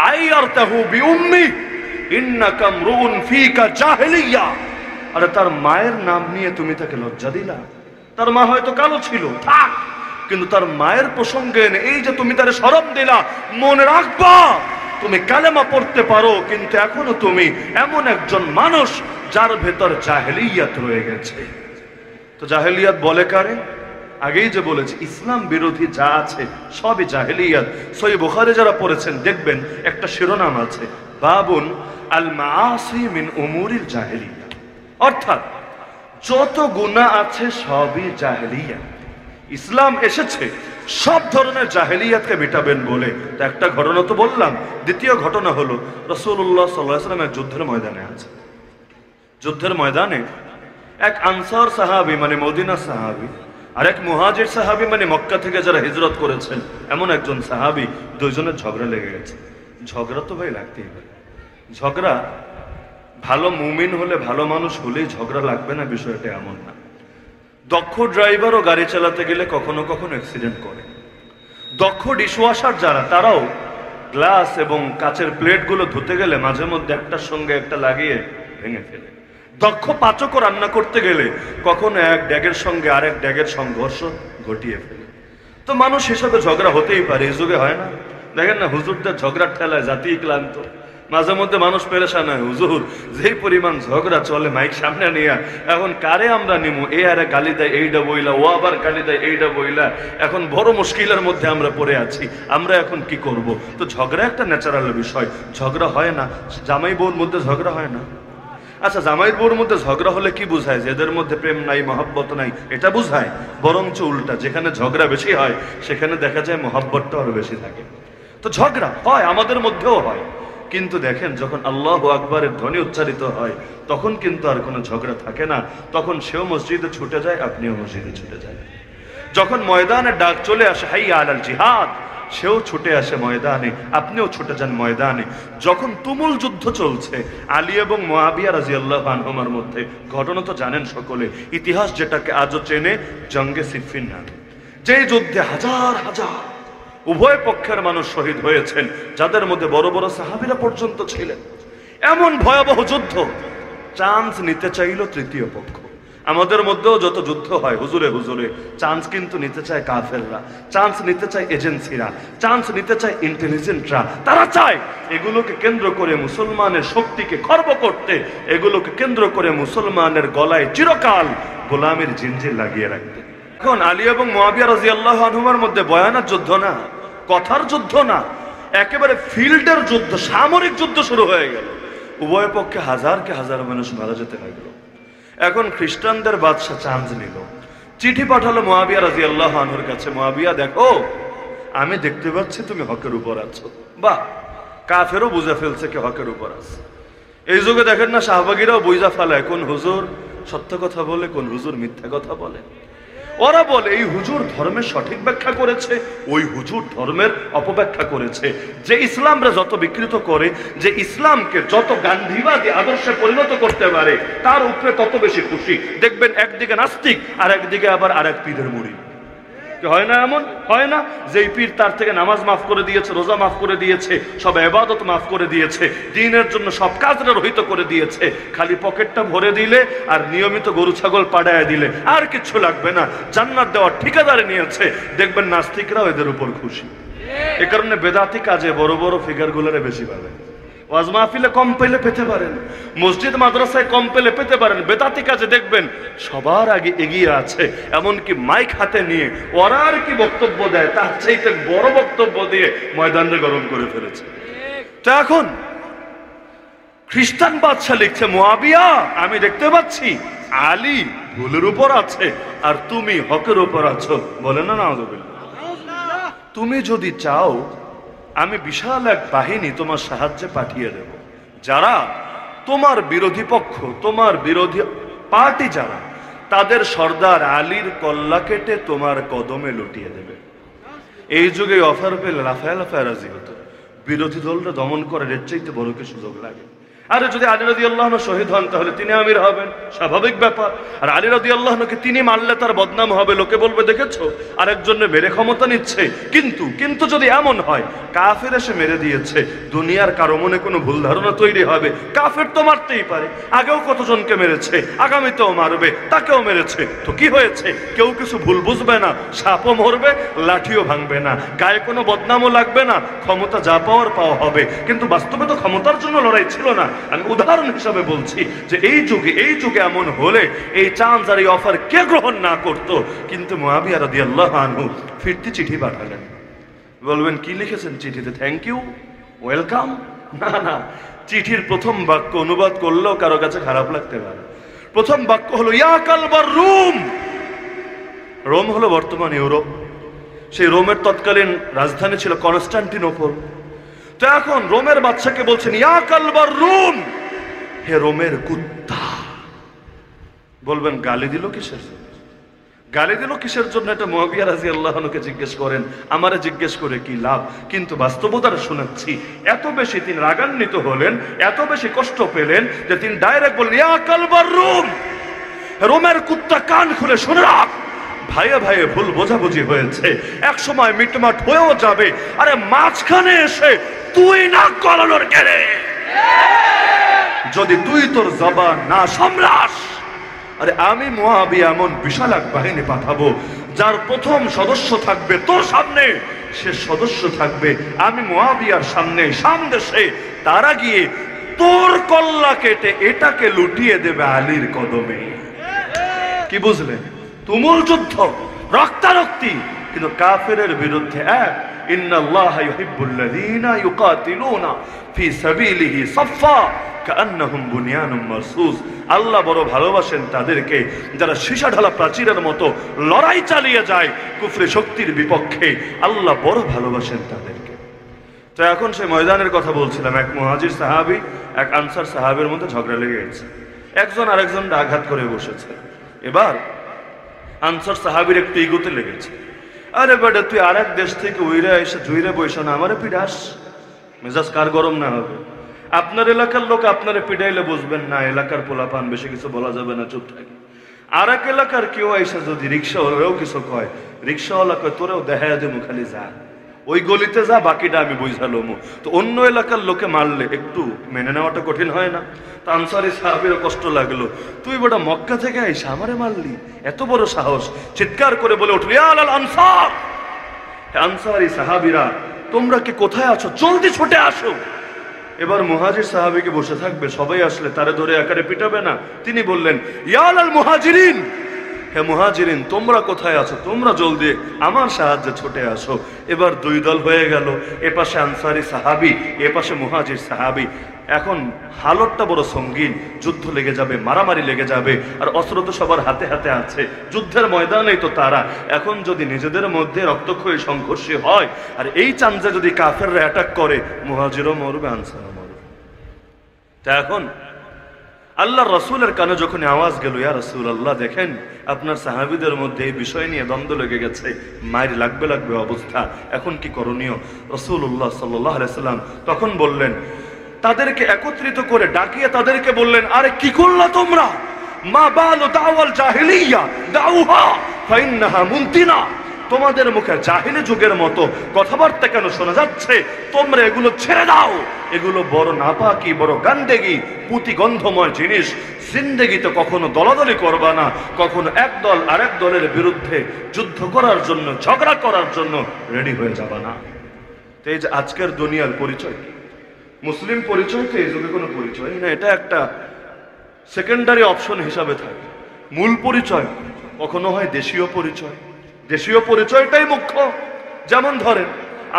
আইয়ারতাহু বিউম্মি ইন্নাকা মরউন ফীকা জাহেলিয়া। আরে তার মায়ের নাম নিয়ে তুমি তাকে লজ্জা দিলা। তার মা হয়তো কালো ছিল, থাক, কিন্তু তার মায়ের প্রসঙ্গে এই যে তুমি তারে শরম দিলা, মনে রাখবা তুমি কালেমা পড়তে পারো, কিন্তু এখনো তুমি এমন একজন মানুষ যার ভেতর জাহেলিয়াত রয়ে গেছে। তো জাহেলিয়াত বলে কারে? আগেই যে বলেছি, ইসলাম বিরোধী যা আছে সবই জাহেলিয়াত। সহিহ বুখারী যারা পড়েছেন দেখবেন একটা শিরোনাম আছে, বাবুন আল মাআসি মিন উমুরিল জাহেলিয়া, অর্থাৎ যত গুনাহ আছে সবই জাহেলিয়াত। ইসলাম এসেছে সব ধরনের জাহেলিয়াতকে মেটাবেন বলে। তো একটা ঘটনা তো বললাম, দ্বিতীয় ঘটনা হলো রাসূলুল্লাহ সাল্লাল্লাহু আলাইহি ওয়াসাল্লাম এক যুদ্ধের ময়দানে আছে। যুদ্ধের ময়দানে এক আনসার সাহাবী মানে মদিনা সাহাবী আর এক মুহাজির সাহাবী মানে মক্কা থেকে যারা হিজরত করেছেন এমন একজন সাহাবী, দুইজনের ঝগড়া লেগে গেছে। ঝগড়া তো ভাই লাগতেই পারে, ঝগড়া ভালো মুমিন হলে, ভালো মানুষ হলেই ঝগড়া লাগবে না বিষয়টা এমন না। দক্ষ ড্রাইভারও গাড়ি চালাতে গেলে কখনো কখনো অ্যাক্সিডেন্ট করে। দক্ষ ডিশওয়াশার যারা, তারাও গ্লাস এবং কাচের প্লেটগুলো ধুতে গেলে মাঝে মধ্যে একটার সঙ্গে একটা লাগিয়ে ভেঙে ফেলে। দক্ষ পাচকও রান্না করতে গেলে কখনো এক ড্যাগের সঙ্গে আরেক ড্যাগের সংঘর্ষ ঘটিয়ে ফেলে। তো মানুষ হিসাবে ঝগড়া হতেই পারে, এই যুগে হয় না? দেখেন না হুজুরদের ঝগড়ার ঠেলায় জাতি ক্লান্ত, মাঝে মধ্যে মানুষ পেরেশান হয়। হুজুর যেই পরিমাণ ঝগড়া চলে মাইক সামনে নিয়ে, এখন কারে আমরা নিমু? এ আরে গালি দেয় এইটা বইলা, ও আবার গালি দেয় এইটা বইলা, এখন বড় মুশকিলের মধ্যে আমরা পড়ে আছি, আমরা এখন কি করব? তো ঝগড়া একটা ন্যাচারাল বিষয়, ঝগড়া হয় না? জামাই বউর মধ্যে ঝগড়া হয় না? আচ্ছা, জামাই বউর মধ্যে ঝগড়া হলে কি বোঝায়? যে এদের মধ্যে প্রেম নাই, মহব্বত নাই, এটা বোঝায়? বরঞ্চ উল্টা, যেখানে ঝগড়া বেশি হয় সেখানে দেখা যায় মহব্বতটা আরো বেশি থাকে। তো ঝগড়া হয়, আমাদের মধ্যেও হয়, কিন্তু দেখেন যখন আল্লাহু আকবারের ধ্বনি উচ্চারিত হয় তখন কিন্তু আর কোনো ঝগড়া থাকে না। তখন সেও মসজিদে ছুটে যায়, আপনিও মসজিদে ছুটে যায়। যখন ময়দানে ডাক চলে আসে হাইয়া আলাল জিহাদ, সেও ছুটে আসে ময়দানে, আপনিও ছুটে যান ময়দানে। যখন তুমুল যুদ্ধ চলছে আলী এবং মুআবিয়া রাদিয়াল্লাহু আনহুমার মধ্যে, ঘটনা তো জানেন সকলে, ইতিহাস যেটাকে আজও চেনে জঙ্গে সিফফিন নামে, যেই যুদ্ধে হাজার হাজার উভয় পক্ষের মানুষ শহীদ হয়েছেন, যাদের মধ্যে বড় বড় সাহাবীরা পর্যন্ত ছিলেন। এমন ভয়াবহ যুদ্ধ, চান্স নিতে চাইল তৃতীয় পক্ষ। আমাদের মধ্যেও যত যুদ্ধ হয় হুজুরে হুজুরে, চান্স কিন্তু নিতে চায় কাফেররা, চান্স নিতে চায় এজেন্সিরা, চান্স নিতে চায় ইন্টেলিজেন্টরা। তারা চায় এগুলোকে কেন্দ্র করে মুসলমানের শক্তিকে খর্ব করতে, এগুলোকে কেন্দ্র করে মুসলমানের গলায় চিরকাল গোলামের জিনজির লাগিয়ে রাখতে। এখন আলী এবং মুআবিয়া রাদিয়াল্লাহু আনহুমার মধ্যে বয়ানের যুদ্ধ না, কথার যুদ্ধ না, একেবারে ফিল্ডের যুদ্ধ, সামরিক যুদ্ধ শুরু হয়ে গেল। উভয় পক্ষে হাজারকে হাজার মানুষ মারা যেতে লাগলো। এখন খ্রিস্টানদের বাদশা চান্স নিল, চিঠি পাঠালো মুআবিয়া রাদিয়াল্লাহু আনহুর কাছে, মুআবিয়া দেখো আমি দেখতে পাচ্ছি তুমি হকের উপর আছো। বাহ, কাফেরও বুঝে ফেলছে কে হকের উপর আছে। এই যুগে দেখেন না শাহবাগীরাও বুঝা ফেলায় কোন হুজুর সত্য কথা বলে, কোন হুজুর মিথ্যা কথা বলে। ওরা বলে এই হুজুর ধর্মের সঠিক ব্যাখ্যা করেছে, ওই হুজুর ধর্মের অপব্যাখ্যা করেছে। যে ইসলামরা যত বিকৃত করে, যে ইসলামকে যত গান্ধীবাদী আদর্শে পরিণত করতে পারে, তার উপরে তত বেশি খুশি। দেখবেন একদিকে নাস্তিক আর একদিকে আবার আরেক পীরের মুড়ি। হয় না? এমন হয় না যে পীর তার থেকে নামাজ মাফ করে দিয়েছে, রোজা মাফ করে দিয়েছে, সব ইবাদত মাফ করে দিয়েছে, দ্বীনের জন্য সব কাজটা রহিত করে দিয়েছে, খালি পকেটটা ভরে দিলে আর নিয়মিত গরু ছাগল পাড়ায় দিলে আর কিছু লাগবে না, জান্নাত দেওয়ার ঠিকাদারে নিয়েছে। দেখবেন নাস্তিকরাও এদের উপর খুশি। এ কারণে বেদাতি কাজে বড় বড় ফিগারগুলোরে বেশি পাবেন। ওয়াজ মাহফিলে কম পেলে পেতে পারেন, মসজিদ মাদ্রাসায় কম পেলে পেতে পারেন, বেদাতি কাজে দেখবেন সবার আগে এগিয়ে আছে। এমনকি মাইক হাতে নিয়ে ওরা আর কি বক্তব্য দেয়, তার চাইতে বড় বক্তব্য দিয়ে ময়দানটা গরম করে ফেলেছে। তো এখন খ্রিস্টান বাদশা লিখছে, মুয়াবিয়া আমি দেখতে পাচ্ছি আলী ভুলের উপর আছে আর তুমি হকের উপর আছো। বলে না নাউযুবিল্লাহ। তুমি যদি চাও আমি বিশাল এক বাহিনী তোমার সাহায্যে পাঠিয়ে দেব, যারা তোমার বিরোধী পক্ষ, তোমার বিরোধী পার্টি যারা, তাদের সর্দার আলীর কল্লা কেটে তোমার কদমে লুটিয়ে দেবে। এই যুগে অফার পেলে লাফায় লাফায় রাজি হতো। বিরোধী দলটা দমন করার এর চাইতে বড় কি সুযোগ লাগে? আরে যদি আলী রাদিয়াল্লাহু আনহু শহীদ হন তাহলে তিনি আমির হবেন, স্বাভাবিক ব্যাপার। আর আলী রাদিয়াল্লাহু আনহুকে তিনি মারলে তার বদনাম হবে, লোকে বলবে দেখেছো আরেকজনে মেরে ক্ষমতা নিচ্ছে। কিন্তু যদি এমন হয় কাফের এসে মেরে দিয়েছে, দুনিয়ার কারো মনে কোনো ভুল ধারণা তৈরি হবে কাফের তো মারতেই পারে, আগেও কতজনকে মেরেছে, আগামীতেও মারবে, তাকেও মেরেছে, তো কি হয়েছে? কেউ কিছু ভুল বুঝবে না, সাপও মরবে, লাঠিও ভাঙবে না, গায়ে কোনো বদনামও লাগবে না, ক্ষমতা যা পাওয়ার পাওয়া হবে। কিন্তু বাস্তবে তো ক্ষমতার জন্য লড়াই ছিল না। আমি উদাহরণ হিসাবে বলছি যে এই যুগে এমন হলে এই চান্স আর এই অফার কে গ্রহণ না করতো? কিন্তু মুয়াবিয়া রাদিয়াল্লাহু আনহু ফিরতি চিঠি পাঠালেন। বলবেন কি লিখেছেন চিঠিতে? Thank you, welcome? না, চিঠির প্রথম বাক্য অনুবাদ করলেও কারো কাছে খারাপ লাগতে পারে। প্রথম বাক্য হলো ইয়া কালবার রোম। রোম হলো বর্তমান ইউরোপ। সেই রোমের তৎকালীন রাজধানী ছিল কনস্টান্টিনোপল। তো এখন রোমের বাদশাকে বলছেন ইয়া কালবার রোম, হে রোমের কুত্তা। বলবেন গালি দিল কিসের জন্য? গালি দিল কিসের জন্য? এটা মুয়াবিয়া রাদিয়াল্লাহু আনহুকে জিজ্ঞেস করেন, আমারে জিজ্ঞেস করে কি লাভ? কিন্তু বাস্তবতার শোনাচ্ছি, এত বেশি তিনি রাগান্বিত হলেন, এত বেশি কষ্ট পেলেন যে তিনি ডাইরেক্ট বললেন ইয়া কালবার রোম, রোমের কুত্তা কান খুলে শুনে রাখ, ভাইয়ে ভাইয়ে ভুল বোঝাবুঝি হয়েছে, এক সময় মিটমাট হয়েও যাবে। আরে মাঝখানে এসে তুই না গলানোর গেলে, যদি তুই তোর জবান না সামলাস, আরে আমি মুয়াবিয়া এমন বিশাল এক বাহিনী পাঠাবো যার প্রথম সদস্য থাকবে তোর সামনে, সে সদস্য থাকবে আমি মুয়াবিয়ার সামনে, সামদেশে। তারা গিয়ে তোর কল্লা কেটে এটাকে লুটিয়ে দেবে আলীর কদমে। কি বুঝলেন? তুমুল যুদ্ধ, রক্তারক্তি, কিন্তু কাফেরের বিরুদ্ধে এক। ইন্নাল্লাহা ইউহিব্বুল্লাযীনা ইউকাতিলুনা ফি সাবিলিহি সাফফা কাআন্নাহুম বুনিয়ানুম মারসুস। আল্লাহ বড় ভালোবাসেন তাদেরকে যারা সীসা ঢালা প্রাচীরের মতো লড়াই চালিয়ে যায় কুফরি শক্তির বিপক্ষে। আল্লাহ বড় ভালোবাসেন তাদেরকে। তো এখন সেই ময়দানের কথা বলছিলাম। এক মুহাজির সাহাবী এক আনসার সাহাবীর মধ্যে ঝগড়া লেগে গেছে, একজন আরেকজনকে আঘাত করে বসেছে। এবার আনসার সাহাবীর একটু ইগোতে লেগেছে, আরে বেটা তুই আর এক দেশ থেকে উইরা এসে জুইরে বইসা না আমারে পিডাস, মেজাজ কার গরম না হবে? আপনার এলাকার লোক আপনারে পিডাইলে বুঝবেন না, এলাকার পোলাপান বেশি কিছু বলা যাবে না, চুপ থাকে। আর এক এলাকার কেউ এসে যদি রিক্সাওয়ালাও কিছু কয়, রিক্সাওয়ালা কয় তোরেও দেখায় দেবো, খালি যা ওই গলিতে যা, বাকিটা আমি বুঝালো। তো অন্য এলাকার লোকে মারলে একটু মেনে নেওয়াটা কঠিন হয় না? তা আনসারী সাহাবীরও কষ্ট লাগলো, তুই বেটা মক্কা থেকে আইসা আমারে মারলি, এত বড় সাহস! চিৎকার করে বলে উঠল ইয়া আল আনসার, আনসারী সাহাবীরা তোমরা কি কোথায় আছো, জলদি ছুটে আসো। এবার মুহাজির সাহাবীকে বসে থাকবে, সবাই আসলে তারে ধরে একারে পিটাবে না। তিনি বললেন ইয়া আল মুহাজিরিন, হে মুহাজিরিন তোমরা কোথায় আছো, তোমরা জলদি আমার সাহায্যে ছুটে আসো। এবার দুই দল হয়ে গেল, এপাশে আনসারী সাহাবী, এপাশে মুহাজির সাহাবী। এখন হালতটা বড় সঙ্গীন, যুদ্ধ লেগে যাবে, মারামারি লেগে যাবে, আর অস্ত্র তো সবার হাতে হাতে আছে, যুদ্ধের ময়দানেই তো তারা। এখন যদি নিজেদের মধ্যে রক্তক্ষয়ী সংঘর্ষ হয়, আর এই চান্সে যদি কাফেররা অ্যাটাক করে, মুহাজিরও মরবে, আনসারও মরবে। তা এখন আল্লাহর রাসূলের কানে যখন আওয়াজ গেল ইয়া রাসূলুল্লাহ দেখেন আপনার সাহাবীদের মধ্যে এই বিষয় নিয়ে দ্বন্দ্ব লেগে গেছে, মায়ের লাগবে অবস্থা, এখন কি করণীয়? রাসূলুল্লাহ সাল্লাল্লাহু আলাইহি সাল্লাম তখন বললেন, তাদেরকে একত্রিত করে ডাকিয়ে তাদেরকে বললেন, আরে কি করলা তোমরা? মা বালু দাওয়াল জাহিলিয়া দাউহা ফাইন্নাহা মুনতিনা। তোমাদের মুখে জাহিলি যুগের মতো কথাবার্তা কেন শোনা যাচ্ছে? তোমরা এগুলো ছেড়ে দাও। এগুলো বড় নাপাকি, বড় গান্দেগি, পুঁতি গন্ধময় জিনিস। জিন্দেগিতে কখনো দলাদলি করবা না, কখনো এক দল আরেক দলের বিরুদ্ধে যুদ্ধ করার জন্য, ঝগড়া করার জন্য রেডি হয়ে যাবা না। তো এই যে আজকের দুনিয়ার পরিচয় কি? মুসলিম পরিচয় তো এই যুগে কোনো পরিচয় না, এটা একটা সেকেন্ডারি অপশন হিসাবে থাকে। মূল পরিচয় কখনো হয় দেশীয় পরিচয়। দেশীয় পরিচয়টাই মুখ্য। যেমন ধরেন,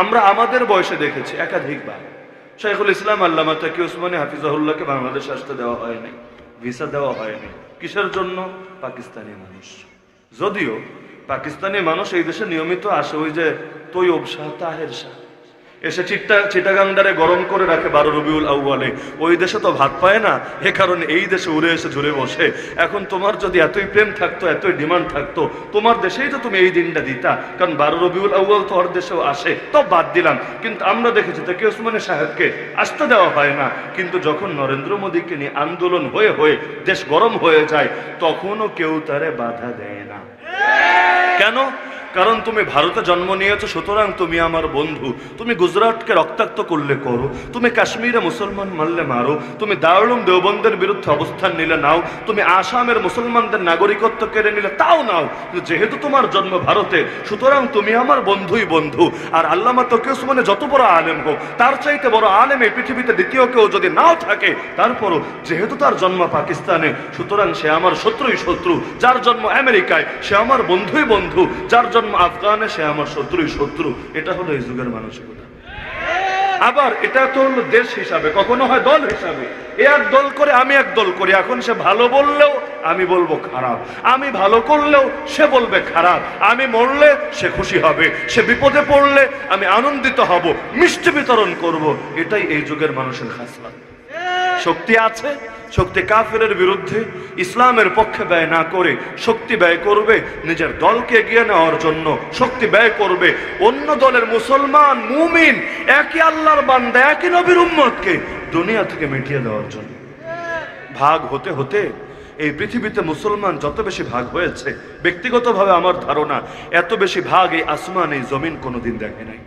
আমরা আমাদের বয়সে দেখেছি একাধিকবার শাইখুল ইসলাম আল্লামা তাকি উসমানী হাফিজাহুল্লাহকে বাংলাদেশে আসতে দেওয়া হয়নি, ভিসা দেওয়া হয়নি। কিসের জন্য? পাকিস্তানি মানুষ। যদিও পাকিস্তানি মানুষ এই দেশে নিয়মিত আসে, ওই যে তৈয়ব শাহ, তাহের শাহ এসে চিটাগাংডারে গরম করে রাখে 12 রবিউল আউয়ালে। ওই দেশে তো ভাত পায় না, এ কারণে এই দেশে উড়ে এসে ঝুলে বসে। এখন তোমার যদি এতই প্রেম থাকতো, এতই ডিমান্ড থাকতো, তোমার দেশেই তো তুমি এই দিনটা দিতা। কারণ 12 রবিউল আউয়াল তো ওর দেশেও আসে, তো বাদ দিলাম। কিন্তু আমরা দেখেছি তাকি উসমানী সাহেবকে আসতে দেওয়া হয় না। কিন্তু যখন নরেন্দ্র মোদীকে নিয়ে আন্দোলন হয়ে হয়ে দেশ গরম হয়ে যায়, তখনও কেউ তারে বাধা দেয় না। কেন? কারণ তুমি ভারতে জন্ম নিয়েছো, সুতরাং তুমি আমার বন্ধু। তুমি গুজরাটকে রক্তাক্ত করলে করো, তুমি কাশ্মীরে মুসলমান মারলে মারো, তুমি দারুল দেওবন্দের বিরুদ্ধে অবস্থান নিলে নাও, তুমি আসামের মুসলমানদের নাগরিকত্ব কেড়ে নিলে তাও নাও। যেহেতু তোমার জন্ম ভারতে, সুতরাং তুমি আমার বন্ধুই বন্ধু। আর আল্লামা তকি উসমানী যত বড় আলেম হোক, তার চাইতে বড় আলেম এই পৃথিবীতে দ্বিতীয় কেউ যদি নাও থাকে, তারপরও যেহেতু তার জন্ম পাকিস্তানে, সুতরাং সে আমার শত্রুই শত্রু। যার জন্ম আমেরিকায়, সে আমার বন্ধুই বন্ধু। যার জন্ম আফগানে, সে আমার শত্রুই শত্রু। এটা হলো এই যুগের মানসিকতা। আবার এটা তো হলো দেশ হিসাবে, কখনো হয় দল হিসাবে। এ এক দল করে, আমি এক দল করি। এখন সে ভালো বললেও আমি বলবো খারাপ, আমি ভালো করলেও সে বলবে খারাপ। আমি মরলে সে খুশি হবে, সে বিপদে পড়লে আমি আনন্দিত হব, মিষ্টি বিতরণ করব। এটাই এই যুগের মানুষের খাসলাত। শক্তি আছে, শক্তি কাফেরের বিরুদ্ধে ইসলামের পক্ষে ব্যয় না করে শক্তি ব্যয় করবে নিজের দলকে এগিয়ে নেওয়ার জন্য। শক্তি ব্যয় করবে অন্য দলের মুসলমান মুমিন, একই আল্লাহর বান্দা, একই নবীর উম্মতকে দুনিয়া থেকে মিটিয়ে দেওয়ার জন্য। ভাগ হতে হতে এই পৃথিবীতে মুসলমান যত বেশি ভাগ হয়েছে, ব্যক্তিগতভাবে আমার ধারণা এত বেশি ভাগ এই আসমান, এই জমিন কোনোদিন দেখে নাই।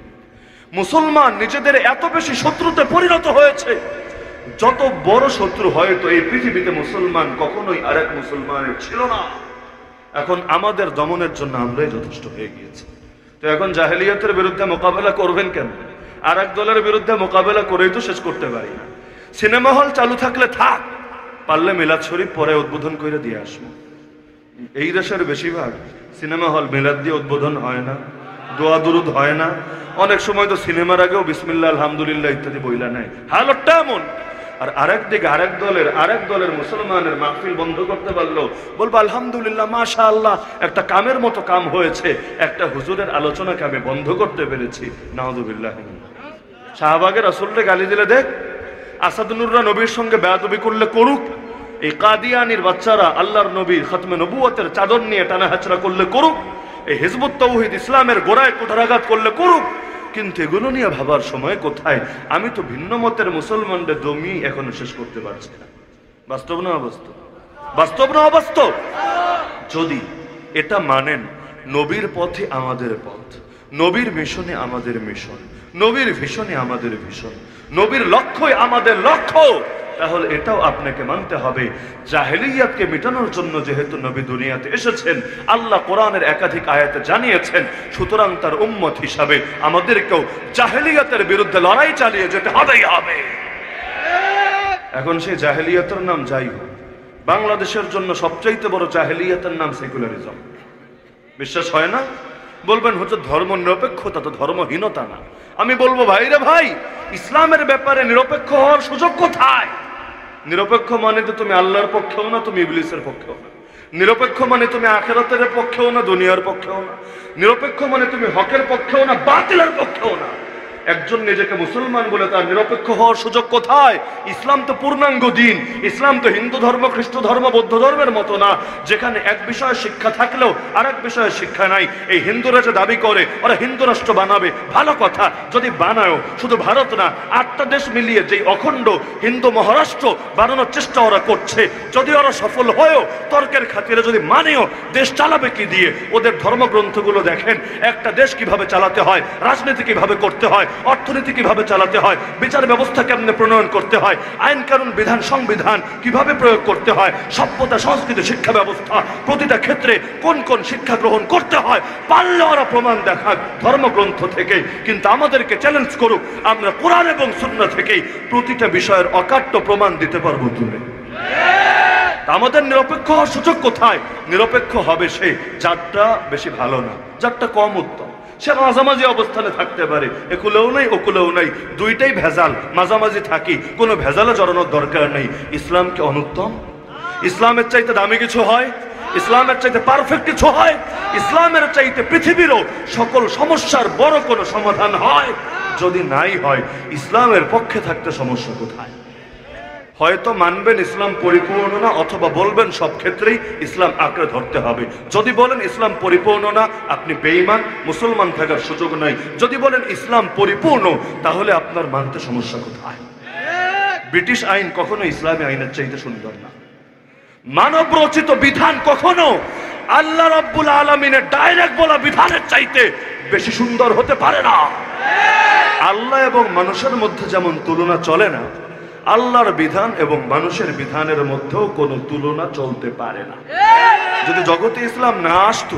মুসলমান নিজেদের এত বেশি শত্রুতে পরিণত হয়েছে। যত বড় শত্রু হয়তো এই পৃথিবীতে মুসলমান কখনোই আরেক মুসলমানের ছিল না। এখন আমাদের দমনের জন্য আমরাই যথেষ্ট হয়ে গিয়েছি। তো এখন জাহেলিয়াতের বিরুদ্ধে মোকাবেলা করবেন কেন? আর এক দলের বিরুদ্ধে মোকাবেলা করেই তো শেষ করতে পারি না। সিনেমা হল চালু থাকলে থাক, পারলে মিলাদ শরীফ পরে উদ্বোধন করে দিয়ে আসবো। এই দেশের বেশিরভাগ সিনেমা হল মিলাদ দিয়ে উদ্বোধন হয় না, দোয়া দুরুদ হয় না। অনেক সময় তো সিনেমার আগেও বিসমিল্লাহ আলহামদুলিল্লাহ ইত্যাদি বইলা নেয়। হালতটা এমন। আর আরেক দিকে আরেক দলের মুসলমানের মাহফিল বন্ধ করতে পারলো, বলবো আলহামদুলিল্লাহ মাশাআল্লাহ, একটা কামের মতো কাম হয়েছে, একটা হুজুরের আলোচনাকে আমি বন্ধ করতে পেরেছি। নাউযুবিল্লাহ। শাহবাগের রাসূলকে গালি দিলে দেখ, আসাদুন্নুররা নবীর সঙ্গে বেয়াদবি করলে করুক, এই কাদিয়ানির বাচ্চারা আল্লাহর নবীর খতমে নবুয়তের চাদর নিয়ে টানা হাচড়া করলে করুক, এই হিজবুত তাওহীদ ইসলামের গোড়ায় কুঠারাঘাত করলে করুক, কিন্তু এগুলো নিয়ে ভাবার সময় কোথায়? আমি তো ভিন্ন মতের মুসলমানদের দমই এখনো শেষ করতে পারছি না। বাস্তব না অবাস্তব? বাস্তব না অবাস্তব? যদি এটা মানেন নবীর পথে আমাদের পথ, নবীর মিশনে আমাদের মিশন, নবীর ভিশনে আমাদের ভিশন, নবীর লক্ষ্যই আমাদের লক্ষ্য, তাহলে এটাও আপনাকে মানতে হবে জাহেলিয়াতকে মিটানোর জন্য যেহেতু নবী দুনিয়াতে এসেছেন, আল্লাহ কোরআনের একাধিক আয়াতে জানিয়েছেন, সুতরাং তার উম্মত হিসাবে আমাদেরকেও জাহেলিয়াতের বিরুদ্ধে লড়াই চালিয়ে যেতে হবেই হবে। এখন সেই জাহেলিয়াতের নাম যাই হোক, বাংলাদেশের জন্য সবচাইতে বড় জাহেলিয়াতের নাম সেকুলারিজম। বিশ্বাস হয় না? বলবেন হচ্ছে ধর্ম নিরপেক্ষতা, তো ধর্মহীনতা না। আমি বলবো ভাইরে ভাই, ইসলামের ব্যাপারে নিরপেক্ষ হওয়ার সুযোগ কোথায়? নিরপেক্ষ মানে তো তুমি আল্লাহর পক্ষেও না, তুমি ইবলিসের পক্ষেও না। নিরপেক্ষ মানে তুমি আখিরাতের পক্ষেও না, দুনিয়ার পক্ষেও না। নিরপেক্ষ মানে তুমি হকের পক্ষেও না, বাতিলের পক্ষেও না। একজন নিজেকে মুসলমান বলে তার নিরপেক্ষ হওয়ার সুযোগ কোথায়? ইসলাম তো পূর্ণাঙ্গ দিন। ইসলাম তো হিন্দু ধর্ম, খ্রিস্ট ধর্ম, বৌদ্ধ ধর্মের মতো না, যেখানে এক বিষয়ে শিক্ষা থাকলেও আর এক বিষয়ে শিক্ষা নাই। এই হিন্দুরা যে দাবি করে ওরা হিন্দু রাষ্ট্র বানাবে, ভালো কথা, যদি বানায়ও শুধু ভারত না 8টা দেশ মিলিয়ে যে অখণ্ড হিন্দু মহারাষ্ট্র বানানোর চেষ্টা ওরা করছে, যদি ওরা সফল হয়েও তর্কের খাতিরে যদি মানেও, দেশ চালাবে কি দিয়ে? ওদের ধর্মগ্রন্থগুলো দেখেন, একটা দেশ কিভাবে চালাতে হয়, রাজনীতি কিভাবে করতে হয়, অর্থনীতি কিভাবে চালাতে হয়, বিচার ব্যবস্থা কেমনে প্রণয়ন করতে হয়, আইন কানুন বিধান সংবিধান কিভাবে প্রয়োগ করতে হয়, সভ্যতা সংস্কৃতি শিক্ষা ব্যবস্থা প্রতিটা ক্ষেত্রে কোন কোন শিক্ষা গ্রহণ করতে হয়, পারলে ওরা প্রমাণ দেখাক ধর্মগ্রন্থ থেকে। কিন্তু আমাদেরকে চ্যালেঞ্জ করুক, আমরা কোরআন এবং সুন্নাহ থেকেই প্রতিটা বিষয়ের অকাট্য প্রমাণ দিতে পারবো তুলে। আমাদের নিরপেক্ষ হওয়ার সুযোগ কোথায়? নিরপেক্ষ হবে সে যারটা বেশি ভালো না, যারটা কম উত্তম, সে মাঝামাঝি অবস্থানে থাকতে পারে, একুলেও নাই ওকুলেও নাই, দুইটাই ভেজাল, মাঝামাঝি থাকি, কোনো ভেজালে জড়ানোর দরকার নেই। ইসলামকে অনুত্তম, ইসলামের চাইতে দামি কিছু হয়? ইসলামের চাইতে পারফেক্ট কিছু হয়? ইসলামের চাইতে পৃথিবীরও সকল সমস্যার বড় কোনো সমাধান হয়? যদি নাই হয়, ইসলামের পক্ষে থাকতে সমস্যা কোথায়? হয়তো মানবেন ইসলাম পরিপূর্ণ না, অথবা বলবেন সব ক্ষেত্রেই ইসলাম আঁকড়ে ধরতে হবে। যদি বলেন ইসলাম পরিপূর্ণ না, আপনি বেঈমান, মুসলমান থাকার সুযোগ নাই। যদি বলেন ইসলাম পরিপূর্ণ, তাহলে আপনার মানতে সমস্যা কোথায়? ব্রিটিশ আইন কখনো ইসলামী আইনের চাইতে সুন্দর না। মানব রচিত বিধান কখনো আল্লাহ রাব্বুল আলামিনের ডাইরেক্ট বলা বিধানের চাইতে বেশি সুন্দর হতে পারে না। আল্লাহ এবং মানুষের মধ্যে যেমন তুলনা চলে না, আল্লাহর বিধান এবং মানুষের বিধানের মধ্যেও কোনো তুলনা চলতে পারে না। যদি জগতে ইসলাম না আসতো,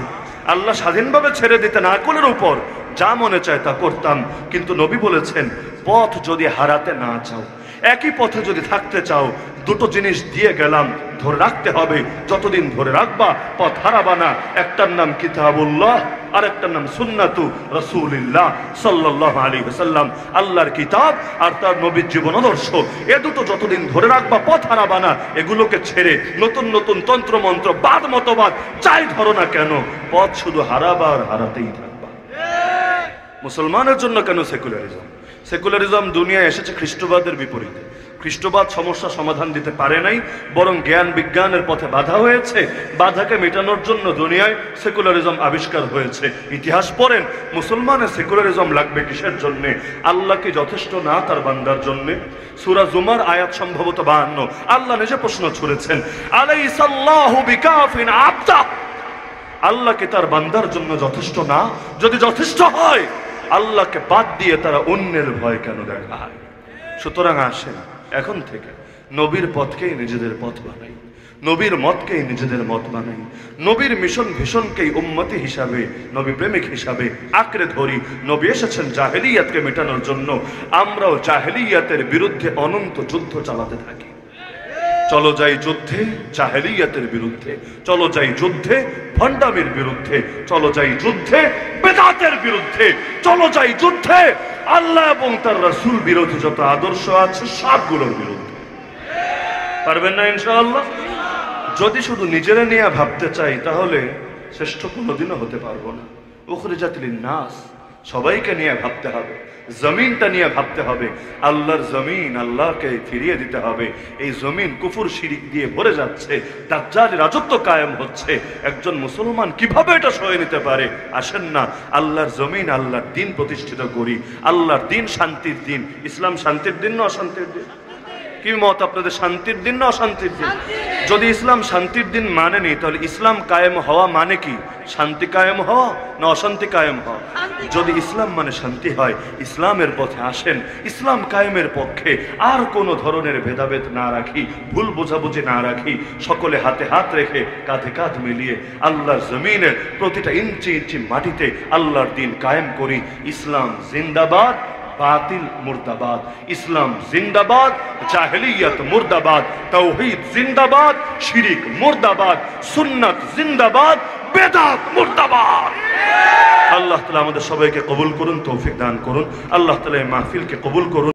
আল্লাহ স্বাধীনভাবে ছেড়ে দিতেন আকলের উপর, যা মনে চায় তা করতাম। কিন্তু নবী বলেছেন, পথ যদি হারাতে না চাও, একই পথে যদি থাকতে চাও, দুটো জিনিস দিয়ে গেলাম, ধরে রাখতে হবে। যতদিন ধরে রাখবা পথ হারাবা না। একটার নাম কিতাবুল্লাহ, আর একটার নাম সুন্নাতু রাসূলিল্লাহ সাল্লাল্লাহু আলাইহি ওয়াসাল্লাম। আল্লাহর কিতাব আর তার নবীর জীবন আদর্শ, এ দুটো যতদিন ধরে রাখবা পথ হারাবা না। এগুলোকে ছেড়ে নতুন নতুন তন্ত্র মন্ত্র বাদ মতবাদ চাই ধরো না কেন, পথ শুধু হারাবা আর হারাতেই থাকবা। মুসলমানের জন্য কেন সেকুলারিজম? সেকুলারিজম দুনিয়ায় এসেছে খ্রিস্টবাদের বিপরীতে। খ্রিস্টবাদ সমস্যা সমাধান দিতে পারে নাই, বরং জ্ঞান বিজ্ঞানের পথে বাধা হয়েছে। বাধাকে মেটানোর জন্য দুনিয়ায় সেকুলারিজম আবিষ্কার হয়েছে। ইতিহাস পড়েন, মুসলমানের সেকুলারিজম লাগবে কিসের জন্যে? আল্লাহ কি যথেষ্ট না তার বান্দার জন্যে? সূরা জুমার আয়াত সম্ভবত 52, আল্লাহ নিজে প্রশ্ন ছুড়েছেন, আলাইসাল্লাহু বিকাফিন আবদা, আল্লাহ কি তার বান্দার জন্য যথেষ্ট না? যদি যথেষ্ট হয়, আল্লাহকে বাদ দিয়ে তারা অন্যের ভয় কেন দেখায়? সুতরাং আসেন এখন থেকে নবীর পথকেই নিজেদের পথ বানাই, নবীর মতকেই নিজেদের মত বানাই, নবীর মিশন ভীষণকেই উম্মতি হিসাবে, নবী প্রেমিক হিসাবে আঁকড়ে ধরি। নবী এসেছেন জাহেলিয়াতকে মেটানোর জন্য, আমরাও জাহেলিয়াতের বিরুদ্ধে অনন্ত যুদ্ধ চালাতে থাকি। চলো যাই যুদ্ধে জাহেলিয়াতের বিরুদ্ধে, চলো যাই যুদ্ধে ভণ্ডামির বিরুদ্ধে, চলো যাই যুদ্ধে বেদাতের বিরুদ্ধে, চলো যাই যুদ্ধে আল্লাহ এবং তার রাসূল বিরোধী যত আদর্শ আছে সবগুলোর বিরুদ্ধে। পারবেন না ইনশাআল্লাহ? যদি শুধু নিজেরা নিয়ে ভাবতে চাই, তাহলে শ্রেষ্ঠ কোনোদিনও হতে পারবো না। উখরিজাত লিন-নাস, সবাইকে নিয়ে ভাবতে হবে, জমিনটা নিয়ে ভাবতে হবে। আল্লাহর জমিন আল্লাহকে ফিরিয়ে দিতে হবে। এই জমিন কুফর শিরিক দিয়ে ভরে যাচ্ছে, দাজ্জালের রাজত্ব কায়েম হচ্ছে। একজন মুসলমান কিভাবে এটা সয়ে নিতে পারে? আসেন না আল্লাহর জমিন, আল্লাহর দিন প্রতিষ্ঠিত করি। আল্লাহর দিন শান্তির দিন। ইসলাম শান্তির দিন না অশান্তির দিন? কি মত আপনাদের, শান্তির দিন না অশান্তির দিন? যদি ইসলাম শান্তির দিন মানেনি, তাহলে ইসলাম কায়েম হওয়া মানে কি? শান্তি কায়েম হওয়া না অশান্তি কায়েম হওয়া? যদি ইসলাম মানে শান্তি হয়, ইসলামের পথে আসেন, ইসলাম কায়েমের পক্ষে আর কোনো ধরনের ভেদাভেদ না রাখি, ভুল বোঝাবুঝি না রাখি, সকলে হাতে হাত রেখে কাঁধে কাঁধ মিলিয়ে আল্লাহর জমিনের প্রতিটা ইঞ্চি ইঞ্চি মাটিতে আল্লাহর দিন কায়েম করি। ইসলাম জিন্দাবাদ, বাতিল মুর্দাবাদ। ইসলাম জিন্দাবাদ, জাহেলিয়াত মুর্দাবাদ। তাওহীদ জিন্দাবাদ, শিরিক মুর্দাবাদ। সুন্নাত জিন্দাবাদ, বেদাত মুর্দাবাদ। আল্লাহ তাআলা আমাদের সবাইকে কবুল করুন, তৌফিক দান করুন। আল্লাহ তাআলা এই মাহফিলকে কবুল করুন।